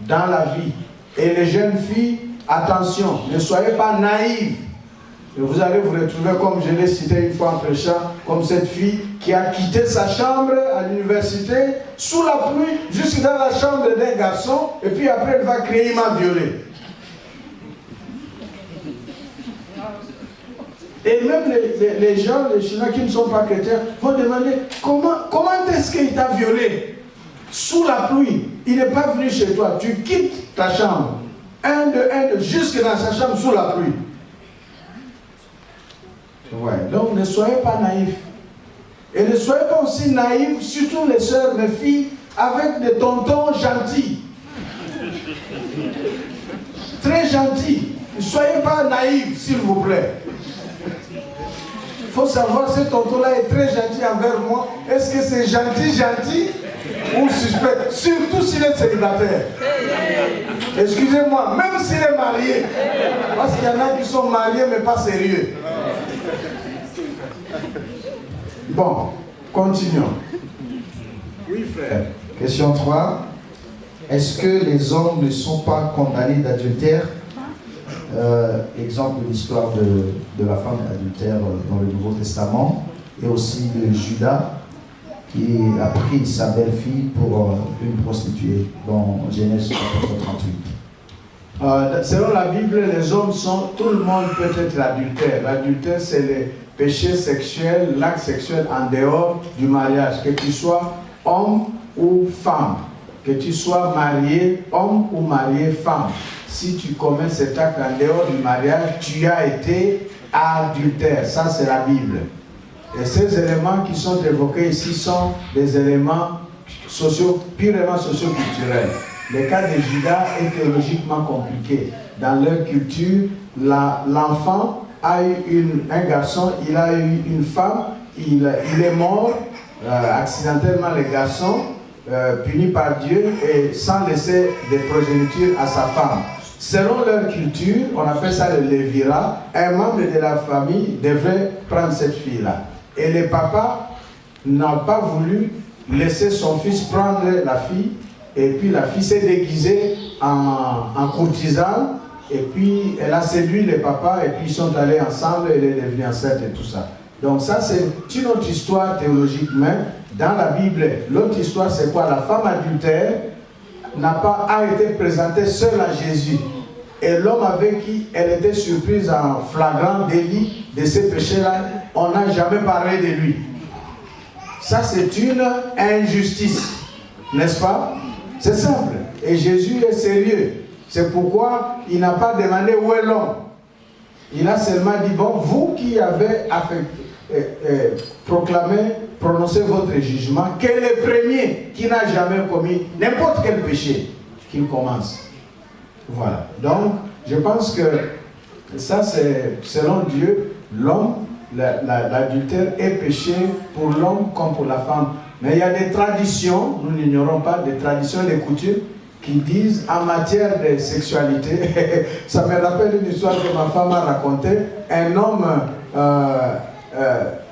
dans la vie. Et les jeunes filles, attention, ne soyez pas naïves. Et vous allez vous retrouver, comme je l'ai cité une fois en prêchant, comme cette fille qui a quitté sa chambre à l'université, sous la pluie, jusque dans la chambre d'un garçon, et puis après elle va crier, il m'a violé. Et même les gens, les Chinois qui ne sont pas chrétiens, vont demander, comment est-ce qu'il t'a violé? Sous la pluie, il n'est pas venu chez toi, tu quittes ta chambre, un de, jusque dans sa chambre sous la pluie. Ouais. Donc ne soyez pas naïfs. Et ne soyez pas aussi naïfs, surtout les sœurs, les filles, avec des tontons gentils. Très gentils. Ne soyez pas naïfs, s'il vous plaît. Il faut savoir, ce tonton-là est très gentil envers moi. Est-ce que c'est gentil ou suspect? Surtout s'il est célibataire. Excusez-moi, même s'il est marié. Parce qu'il y en a qui sont mariés mais pas sérieux. Bon, continuons. Oui, frère. Question 3. Est-ce que les hommes ne sont pas condamnés d'adultère? Exemple de l'histoire de la femme adultère dans le Nouveau Testament, et aussi de Judas qui a pris sa belle-fille pour une prostituée dans Genèse 38. Selon la Bible, les hommes sont, tout le monde peut être adultère. L'adultère, c'est le péché sexuel, l'acte sexuel en dehors du mariage, que tu sois homme ou femme, que tu sois marié homme ou marié femme. Si tu commets cet acte en dehors du mariage, tu as été adultère. Ça, c'est la Bible. Et ces éléments qui sont évoqués ici sont des éléments purement socio-culturels. Le cas de Judas est théologiquement compliqué. Dans leur culture, l'enfant a eu un garçon, il a eu une femme, il est mort accidentellement, le garçon, puni par Dieu et sans laisser de progéniture à sa femme. Selon leur culture, on appelle ça le lévira, un membre de la famille devrait prendre cette fille-là. Et le papa n'a pas voulu laisser son fils prendre la fille, et puis la fille s'est déguisée en courtisane, et puis elle a séduit le papa, et puis ils sont allés ensemble, elle est devenue enceinte et tout ça. Donc ça, c'est une autre histoire théologique même. Dans la Bible, l'autre histoire, c'est quoi? La femme adultère a été présentée seule à Jésus. Et l'homme avec qui elle était surprise en flagrant délit de ces péchés-là, on n'a jamais parlé de lui. Ça, c'est une injustice, n'est-ce pas? C'est simple. Et Jésus est sérieux. C'est pourquoi il n'a pas demandé où est l'homme. Il a seulement dit, bon, vous qui avez prononcez votre jugement, que le premier qui n'a jamais commis n'importe quel péché, qu'il commence. Voilà. Donc, je pense que ça, c'est selon Dieu, l'homme, l'adultère est péché pour l'homme comme pour la femme. Mais il y a des traditions, nous n'ignorons pas, des traditions et des coutumes qui disent en matière de sexualité, ça me rappelle une histoire que ma femme a racontée, un homme,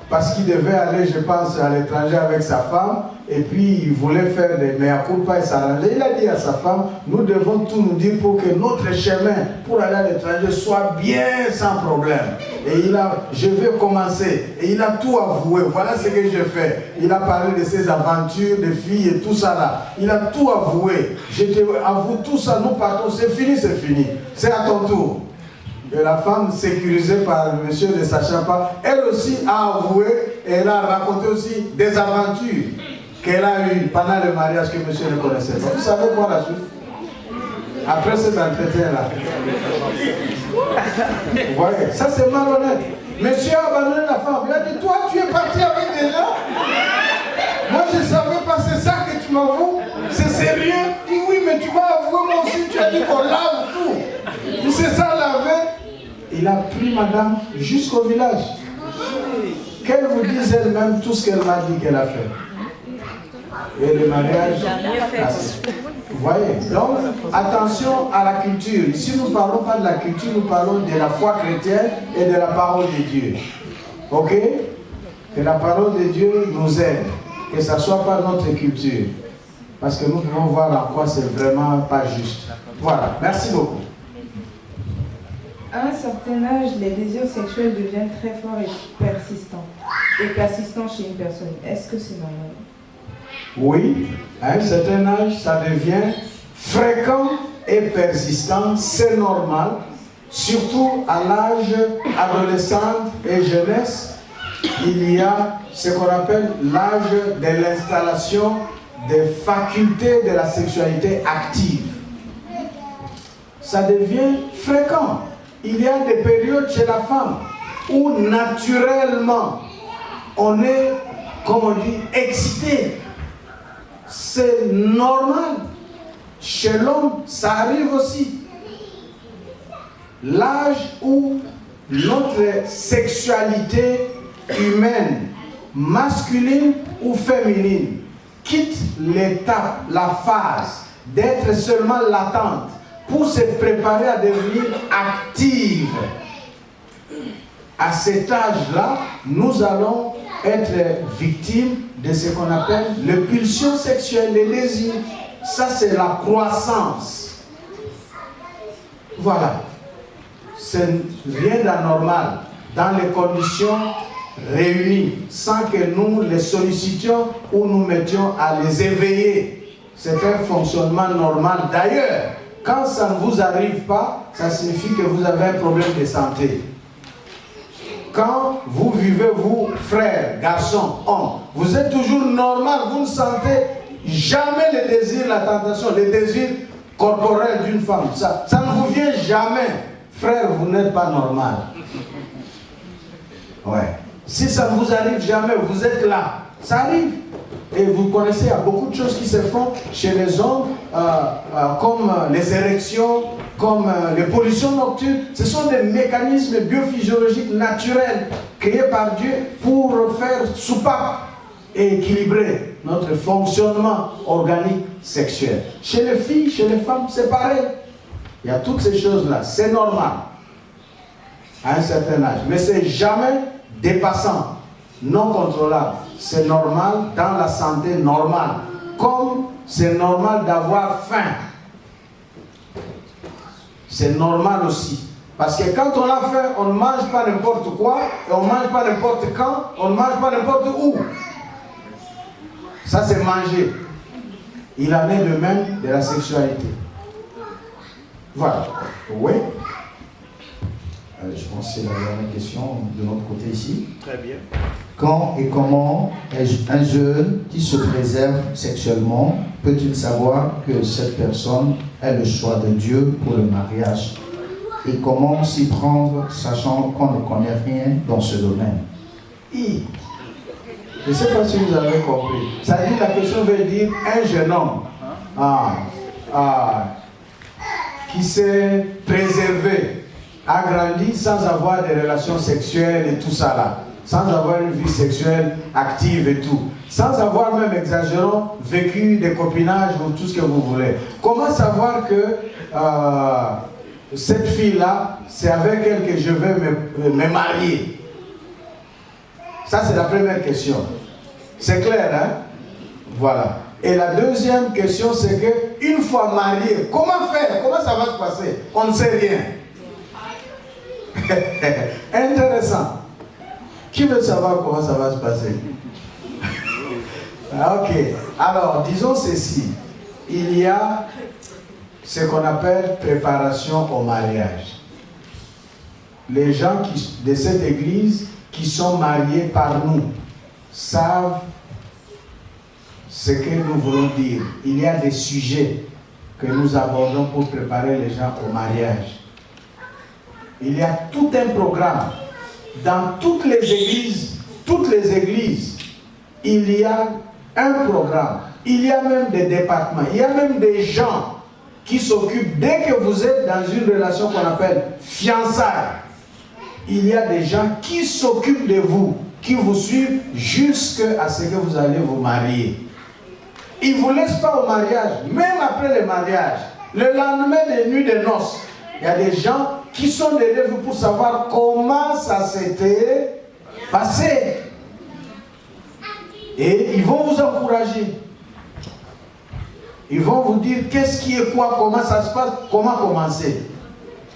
parce qu'il devait aller, je pense, à l'étranger avec sa femme, et puis il voulait faire des mea culpa et s'arranger. Il a dit à sa femme, nous devons tout nous dire pour que notre chemin pour aller à l'étranger soit bien sans problème. Et il a, je vais commencer. Et il a tout avoué. Voilà ce que je fais. Il a parlé de ses aventures, de filles et tout ça là. Il a tout avoué. Je te avoue tout ça, nous partons. C'est fini, c'est fini. C'est à ton tour. Et la femme sécurisée par le monsieur ne sachant pas, elle aussi a avoué et elle a raconté aussi des aventures qu'elle a eues pendant le mariage que monsieur ne connaissait pas. Vous savez quoi la suite? Après cet entretien-là. Vous voyez, ça c'est malhonnête. Monsieur a abandonné la femme. Il a dit, toi tu es parti avec des gens. Moi je ne savais pas, c'est ça que tu m'avoues. C'est sérieux? Il dit oui, mais tu m'as avoué moi aussi. Tu as dit qu'on lave tout. C'est ça laver. Il a pris madame jusqu'au village. Qu'elle vous dise elle-même tout ce qu'elle m'a dit qu'elle a fait. Et le mariage, vous voyez. Donc, attention à la culture. Ici, nous ne parlons pas de la culture, nous parlons de la foi chrétienne et de la parole de Dieu. Ok? Que la parole de Dieu nous aide. Que ça ne soit pas notre culture. Parce que nous pouvons voir en quoi c'est vraiment pas juste. Voilà. Merci beaucoup. À un certain âge, les désirs sexuels deviennent très forts et persistants chez une personne. Est-ce que c'est normal? Oui, à un certain âge, ça devient fréquent et persistant, c'est normal, surtout à l'âge adolescent et jeunesse. Il y a ce qu'on appelle l'âge de l'installation des facultés de la sexualité active. Ça devient fréquent. Il y a des périodes chez la femme où naturellement on est, comme on dit, excité. C'est normal. Chez l'homme, ça arrive aussi. L'âge où notre sexualité humaine, masculine ou féminine, quitte l'étape, la phase d'être seulement latente pour se préparer à devenir active. À cet âge-là, nous allons être victimes de ce qu'on appelle les pulsions sexuelles, les désirs. Ça, c'est la croissance. Voilà. C'est rien d'anormal dans les conditions réunies, sans que nous les sollicitions ou nous mettions à les éveiller. C'est un fonctionnement normal. D'ailleurs, quand ça ne vous arrive pas, ça signifie que vous avez un problème de santé. Quand vous vivez, vous, frères, garçons, hommes, vous êtes toujours normal, vous ne sentez jamais le désir, la tentation, le désir corporel d'une femme. Ça ne vous vient jamais. Frère, vous n'êtes pas normal. Ouais. Si ça ne vous arrive jamais, vous êtes là. Ça arrive. Et vous connaissez, il y a beaucoup de choses qui se font chez les hommes, comme les érections, comme les pollutions nocturnes. Ce sont des mécanismes biophysiologiques naturels créés par Dieu pour faire soupape et équilibrer notre fonctionnement organique sexuel. Chez les filles, chez les femmes, c'est pareil. Il y a toutes ces choses-là. C'est normal à un certain âge. Mais c'est jamais dépassant, non contrôlable. C'est normal dans la santé normale. Comme c'est normal d'avoir faim. C'est normal aussi. Parce que quand on a faim, on ne mange pas n'importe quoi, et on ne mange pas n'importe quand, on ne mange pas n'importe où. Ça, c'est manger. Il en est de même de la sexualité. Voilà. Oui. Je pense que c'est la dernière question de notre côté ici. Très bien. Quand et comment un jeune qui se préserve sexuellement peut-il savoir que cette personne est le choix de Dieu pour le mariage? Et comment s'y prendre sachant qu'on ne connaît rien dans ce domaine? Je ne sais pas si vous avez compris. Ça dit, la question veut dire un jeune homme qui s'est préservé, a grandi sans avoir des relations sexuelles et tout ça là, sans avoir une vie sexuelle active et tout, sans avoir même, exagérons, vécu des copinages ou tout ce que vous voulez. Comment savoir que cette fille-là, c'est avec elle que je vais me marier? Ça, c'est la première question. C'est clair, hein? Voilà. Et la deuxième question, c'est que une fois marié, comment faire? Comment ça va se passer? On ne sait rien. Intéressant. Qui veut savoir comment ça va se passer? Ok. Alors, disons ceci. Il y a ce qu'on appelle préparation au mariage. Les gens de cette église qui sont mariés par nous savent ce que nous voulons dire. Il y a des sujets que nous abordons pour préparer les gens au mariage. Il y a tout un programme. Dans toutes les églises, il y a un programme. Il y a même des départements. Il y a même des gens qui s'occupent, dès que vous êtes dans une relation qu'on appelle fiançailles, il y a des gens qui s'occupent de vous, qui vous suivent jusqu'à ce que vous allez vous marier. Ils ne vous laissent pas au mariage, même après le mariage. Le lendemain des nuits de noces, il y a des gens qui sont derrière vous pour savoir comment ça s'était passé. Et ils vont vous encourager. Ils vont vous dire qu'est-ce qui est quoi, comment ça se passe, comment commencer.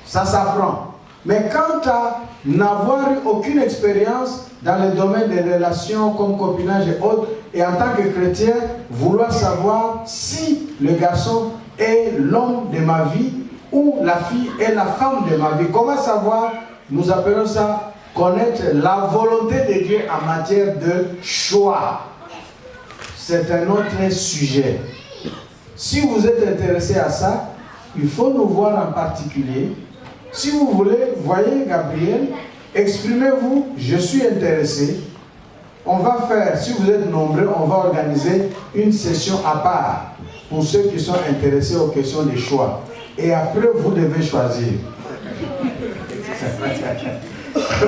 Ça s'apprend. Mais quant à n'avoir eu aucune expérience dans le domaine des relations comme copinage et autres, et en tant que chrétien, vouloir savoir si le garçon est l'homme de ma vie ou la fille est la femme de ma vie. Comment savoir? Nous appelons ça connaître la volonté de Dieu en matière de choix. C'est un autre sujet. Si vous êtes intéressé à ça, il faut nous voir en particulier. Si vous voulez, voyez Gabriel, exprimez-vous, je suis intéressé. On va faire, si vous êtes nombreux, on va organiser une session à part pour ceux qui sont intéressés aux questions des choix. Et après, vous devez choisir.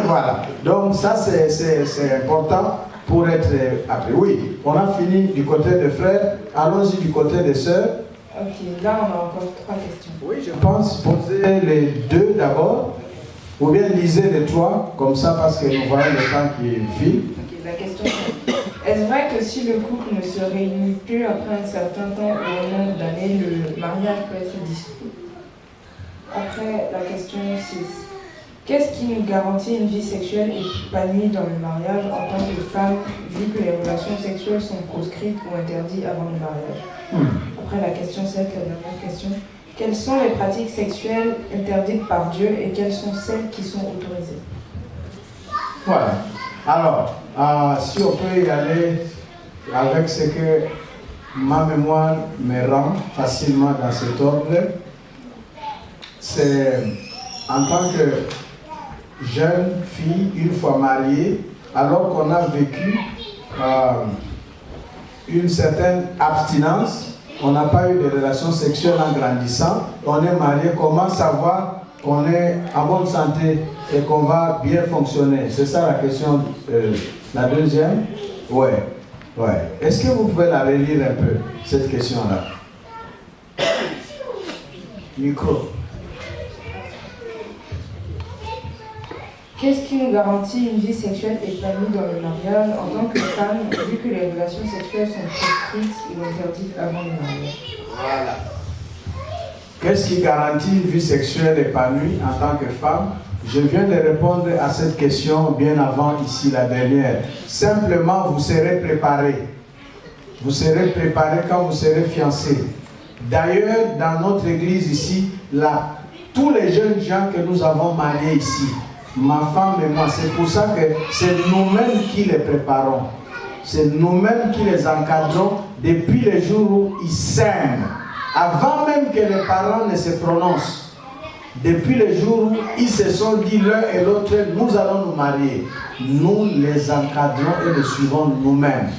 Voilà. Donc ça, c'est important pour être appris. Oui, on a fini du côté des frères. Allons-y du côté des sœurs. Ok, là on a encore 3 questions. Oui, je pense poser les 2 d'abord, ou bien lisez les 3, comme ça, parce que nous voyons le temps qui file. Ok, la question c'est, est-ce vrai que si le couple ne se réunit plus après un certain temps ou un nombre d'années, le mariage peut être dissous? Après, la question 6. Qu'est-ce qui nous garantit une vie sexuelle épanouie dans le mariage en tant que femme, vu que les relations sexuelles sont proscrites ou interdites avant le mariage? Après, la question 7, la dernière question. Quelles sont les pratiques sexuelles interdites par Dieu et quelles sont celles qui sont autorisées? Voilà. Alors, si on peut y aller avec ce que ma mémoire me rend facilement dans cet ordre, c'est en tant que jeune fille, une fois mariée, alors qu'on a vécu une certaine abstinence, on n'a pas eu de relations sexuelles en grandissant, on est marié, comment savoir qu'on est en bonne santé et qu'on va bien fonctionner? C'est ça la question, la deuxième? Ouais. Est-ce que vous pouvez la relire un peu, cette question-là? Micro. Qu'est-ce qui nous garantit une vie sexuelle épanouie dans le mariage en tant que femme, vu que les relations sexuelles sont proscrites ou interdites avant le mariage? Voilà. Qu'est-ce qui garantit une vie sexuelle épanouie en tant que femme? Je viens de répondre à cette question bien avant ici, la dernière. Simplement, vous serez préparé. Vous serez préparé quand vous serez fiancé. D'ailleurs, dans notre église ici, tous les jeunes gens que nous avons mariés ici, ma femme et moi, c'est pour ça que c'est nous-mêmes qui les préparons. C'est nous-mêmes qui les encadrons depuis le jour où ils s'aiment. Avant même que les parents ne se prononcent. Depuis le jour où ils se sont dit l'un et l'autre, nous allons nous marier, nous les encadrons et les suivons nous-mêmes.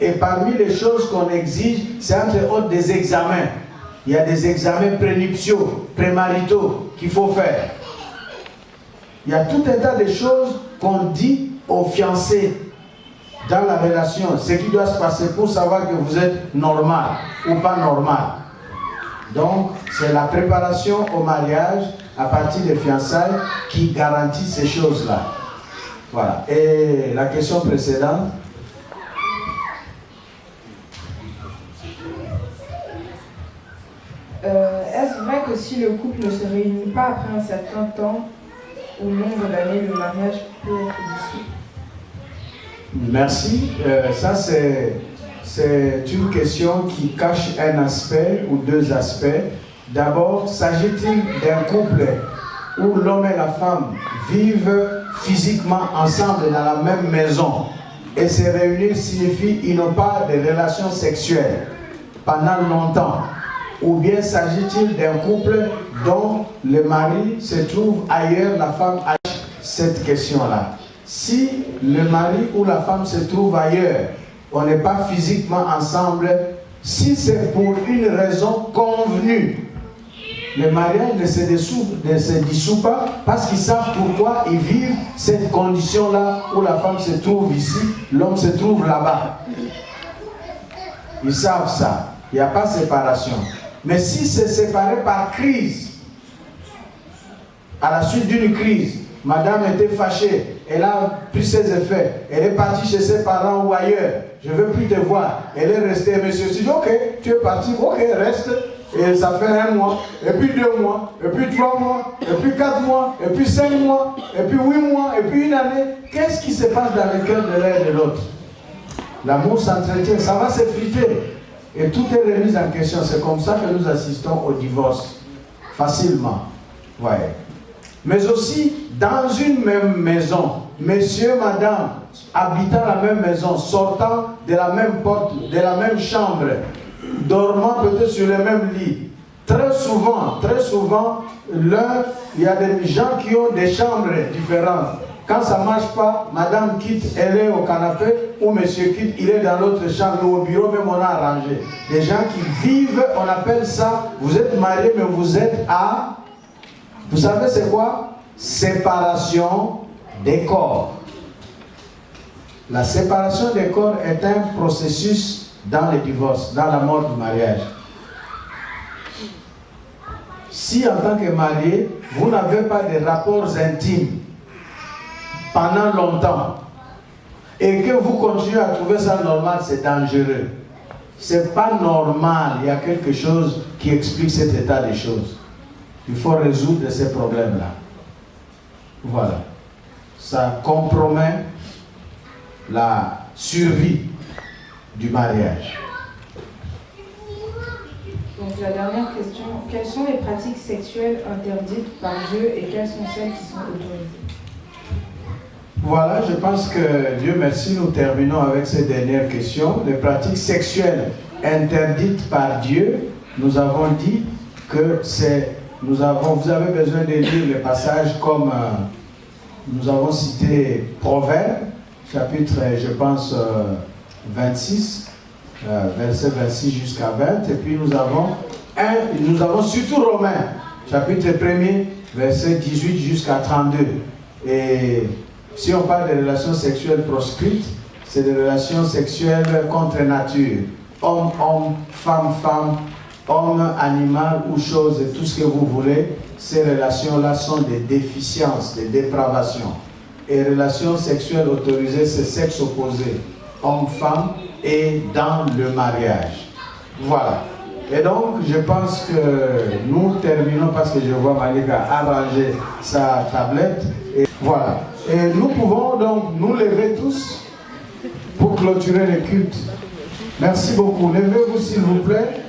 Et parmi les choses qu'on exige, c'est entre autres des examens. Il y a des examens prénuptiaux, prémaritaux qu'il faut faire. Il y a tout un tas de choses qu'on dit aux fiancés dans la relation, ce qui doit se passer pour savoir que vous êtes normal ou pas normal. Donc, c'est la préparation au mariage à partir des fiançailles qui garantit ces choses-là. Voilà. Et la question précédente. Est-ce vrai que si le couple ne se réunit pas après un certain temps ou nombre d'années, le mariage peut être dissous? Merci. Ça, c'est une question qui cache un aspect ou deux aspects. D'abord, s'agit-il d'un couple où l'homme et la femme vivent physiquement ensemble dans la même maison et se réunir signifie qu'ils n'ont pas de relations sexuelles pendant longtemps? Ou bien s'agit-il d'un couple dont le mari se trouve ailleurs, la femme ailleurs? Cette question-là. Si le mari ou la femme se trouve ailleurs, on n'est pas physiquement ensemble, si c'est pour une raison convenue, le mariage ne se dissout pas parce qu'ils savent pourquoi ils vivent cette condition-là où la femme se trouve ici, l'homme se trouve là-bas. Ils savent ça. Il n'y a pas de séparation. Mais si c'est séparé par crise, à la suite d'une crise, madame était fâchée, elle a pris ses effets, elle est partie chez ses parents ou ailleurs, je ne veux plus te voir, elle est restée, monsieur dit, ok, tu es parti, ok, reste, et ça fait 1 mois, et puis 2 mois, et puis 3 mois, et puis 4 mois, et puis 5 mois, et puis 8 mois, et puis 1 année. Qu'est-ce qui se passe dans le cœur de l'un et de l'autre? L'amour s'entretient, ça va s'effriter. Et tout est remis en question. C'est comme ça que nous assistons au divorce. Facilement. Ouais. Mais aussi, dans une même maison, monsieur, madame, habitant la même maison, sortant de la même porte, de la même chambre, dormant peut-être sur le même lit. Très souvent, il y a des gens qui ont des chambres différentes. Quand ça ne marche pas, madame quitte, elle est au canapé, ou monsieur quitte, il est dans l'autre chambre, ou au bureau, même on a arrangé. Des gens qui vivent, on appelle ça, vous êtes mariés, mais vous êtes à, vous savez c'est quoi? Séparation des corps. La séparation des corps est un processus dans le divorce, dans la mort du mariage. Si en tant que marié, vous n'avez pas de rapports intimes pendant longtemps et que vous continuez à trouver ça normal, c'est dangereux. C'est pas normal, il y a quelque chose qui explique cet état des choses. Il faut résoudre ces problèmes-là. Voilà. Ça compromet la survie du mariage. Donc la dernière question, quelles sont les pratiques sexuelles interdites par Dieu et quelles sont celles qui sont autorisées? Voilà, je pense que Dieu merci, nous terminons avec ces dernières questions. Les pratiques sexuelles interdites par Dieu, nous avons dit que vous avez besoin de lire les passages comme nous avons cité Proverbes, chapitre, je pense, 26, verset 26 jusqu'à 20, et puis nous avons surtout Romains, chapitre 1er, verset 18 jusqu'à 32. Et si on parle de relations sexuelles proscrites, c'est des relations sexuelles contre nature. Homme, femme, homme, animal ou chose, tout ce que vous voulez. Ces relations-là sont des déficiences, des dépravations. Et relations sexuelles autorisées, c'est sexe opposé, homme, femme, et dans le mariage. Voilà. Et donc, je pense que nous terminons parce que je vois Malika arranger sa tablette. Et voilà. Et nous pouvons donc nous lever tous pour clôturer le culte. Merci beaucoup. Levez-vous s'il vous plaît.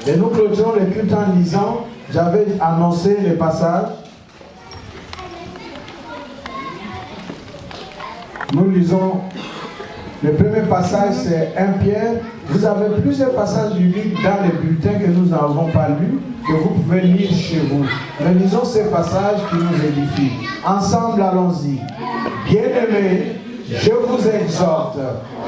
Et nous clôturons le culte en lisant, j'avais annoncé les passages. Nous lisons, le premier passage c'est 1 Pierre, Vous avez plusieurs passages bibliques dans les bulletins que nous n'avons pas lus, que vous pouvez lire chez vous. Mais lisons ces passages qui nous édifient. Ensemble, allons-y. Bien-aimés, je vous exhorte,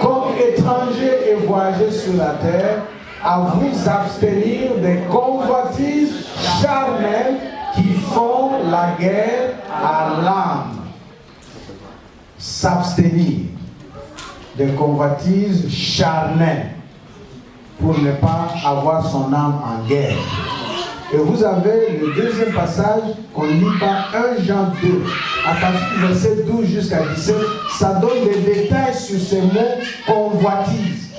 comme étrangers et voyageurs sur la terre, à vous abstenir des convoitises charnelles qui font la guerre à l'âme. S'abstenir des convoitises charnelles pour ne pas avoir son âme en guerre. Et vous avez le deuxième passage qu'on lit par 1 Jean 2, à partir du verset 12 jusqu'à 17, ça donne des détails sur ces mots convoitise.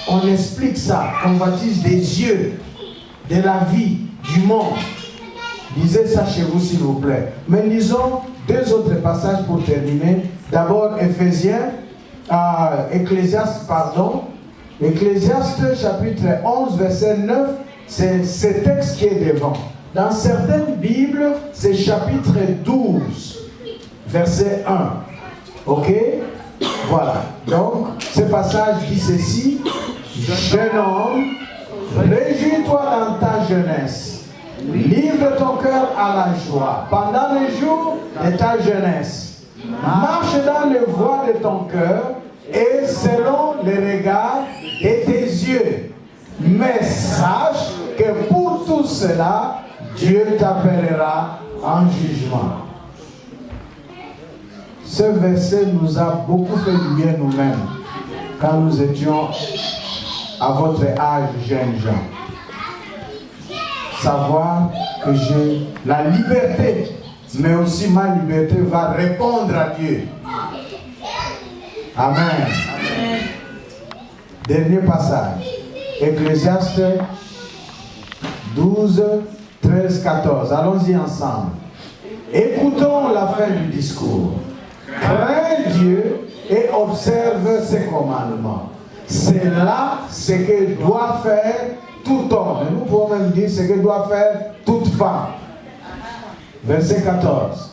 On explique ça, convoitise des yeux, de la vie, du monde. Lisez ça chez vous s'il vous plaît. Mais lisons deux autres passages pour terminer. D'abord Ecclésiaste chapitre 11 verset 9, c'est ce texte qui est devant. Dans certaines Bibles, c'est chapitre 12 verset 1. Ok? Voilà. Donc, ce passage dit ceci: jeune homme, réjouis-toi dans ta jeunesse. Livre ton cœur à la joie pendant les jours de ta jeunesse. Marche dans les voies de ton cœur et selon les regards de tes yeux. Mais sache que pour tout cela, Dieu t'appellera en jugement. Ce verset nous a beaucoup fait du bien nous-mêmes quand nous étions à votre âge, jeunes gens. Savoir que j'ai la liberté, mais aussi ma liberté va répondre à Dieu. Amen. Amen. Dernier passage. Ecclésiaste 12, 13, 14. Allons-y ensemble. Écoutons la fin du discours. Crains Dieu et observe ses commandements. C'est là ce que doit faire tout homme. Et nous pouvons même dire ce que doit faire toute femme. Verset 14.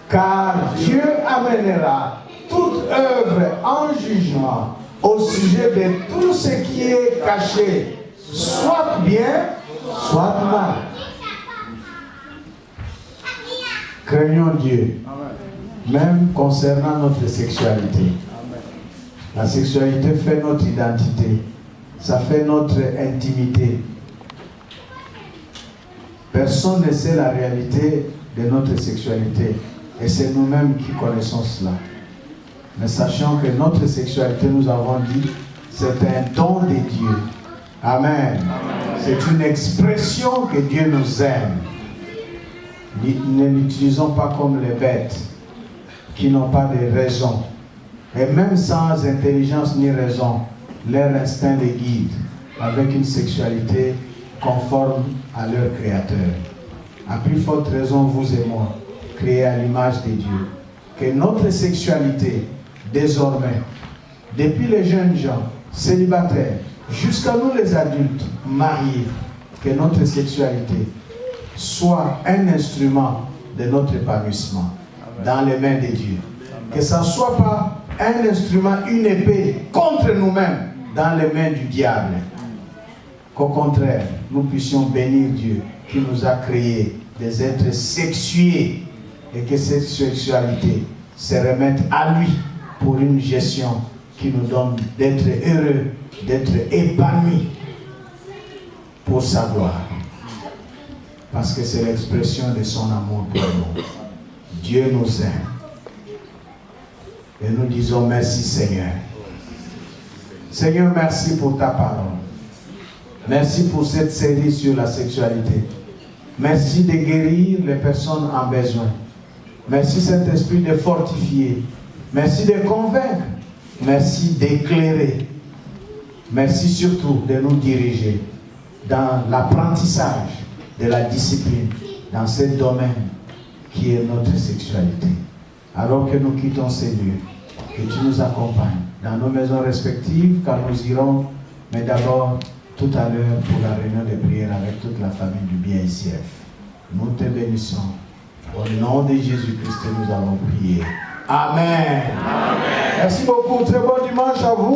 Car Dieu amènera toute œuvre en jugement au sujet de tout ce qui est caché, soit bien, soit mal. Craignons Dieu, même concernant notre sexualité. La sexualité fait notre identité, ça fait notre intimité. Personne ne sait la réalité de notre sexualité et c'est nous-mêmes qui connaissons cela. Mais sachant que notre sexualité, nous avons dit, c'est un don de Dieu. Amen. C'est une expression que Dieu nous aime. Ne l'utilisons pas comme les bêtes qui n'ont pas de raison. Et même sans intelligence ni raison, leur instinct les guide avec une sexualité conforme à leur Créateur. À plus forte raison, vous et moi, créés à l'image de Dieu, que notre sexualité, désormais, depuis les jeunes gens, célibataires, jusqu'à nous les adultes, mariés, que notre sexualité soit un instrument de notre épanouissement dans les mains de Dieu. Que ça ne soit pas un instrument, une épée contre nous-mêmes dans les mains du diable. Qu'au contraire, nous puissions bénir Dieu qui nous a créés des êtres sexués et que cette sexualité se remette à lui pour une gestion qui nous donne d'être heureux, d'être épanouis pour sa gloire. Parce que c'est l'expression de son amour pour nous. Dieu nous aime. Et nous disons merci Seigneur. Seigneur, merci pour ta parole. Merci pour cette série sur la sexualité. Merci de guérir les personnes en besoin. Merci Saint-Esprit de fortifier. Merci de convaincre. Merci d'éclairer. Merci surtout de nous diriger dans l'apprentissage de la discipline, dans ce domaine qui est notre sexualité. Alors que nous quittons ces lieux, que tu nous accompagnes dans nos maisons respectives, car nous irons, mais d'abord tout à l'heure pour la réunion de prière avec toute la famille du BICF. Nous te bénissons. Au nom de Jésus-Christ, nous avons prié. Amen. Amen. Merci beaucoup. Très bon dimanche à vous.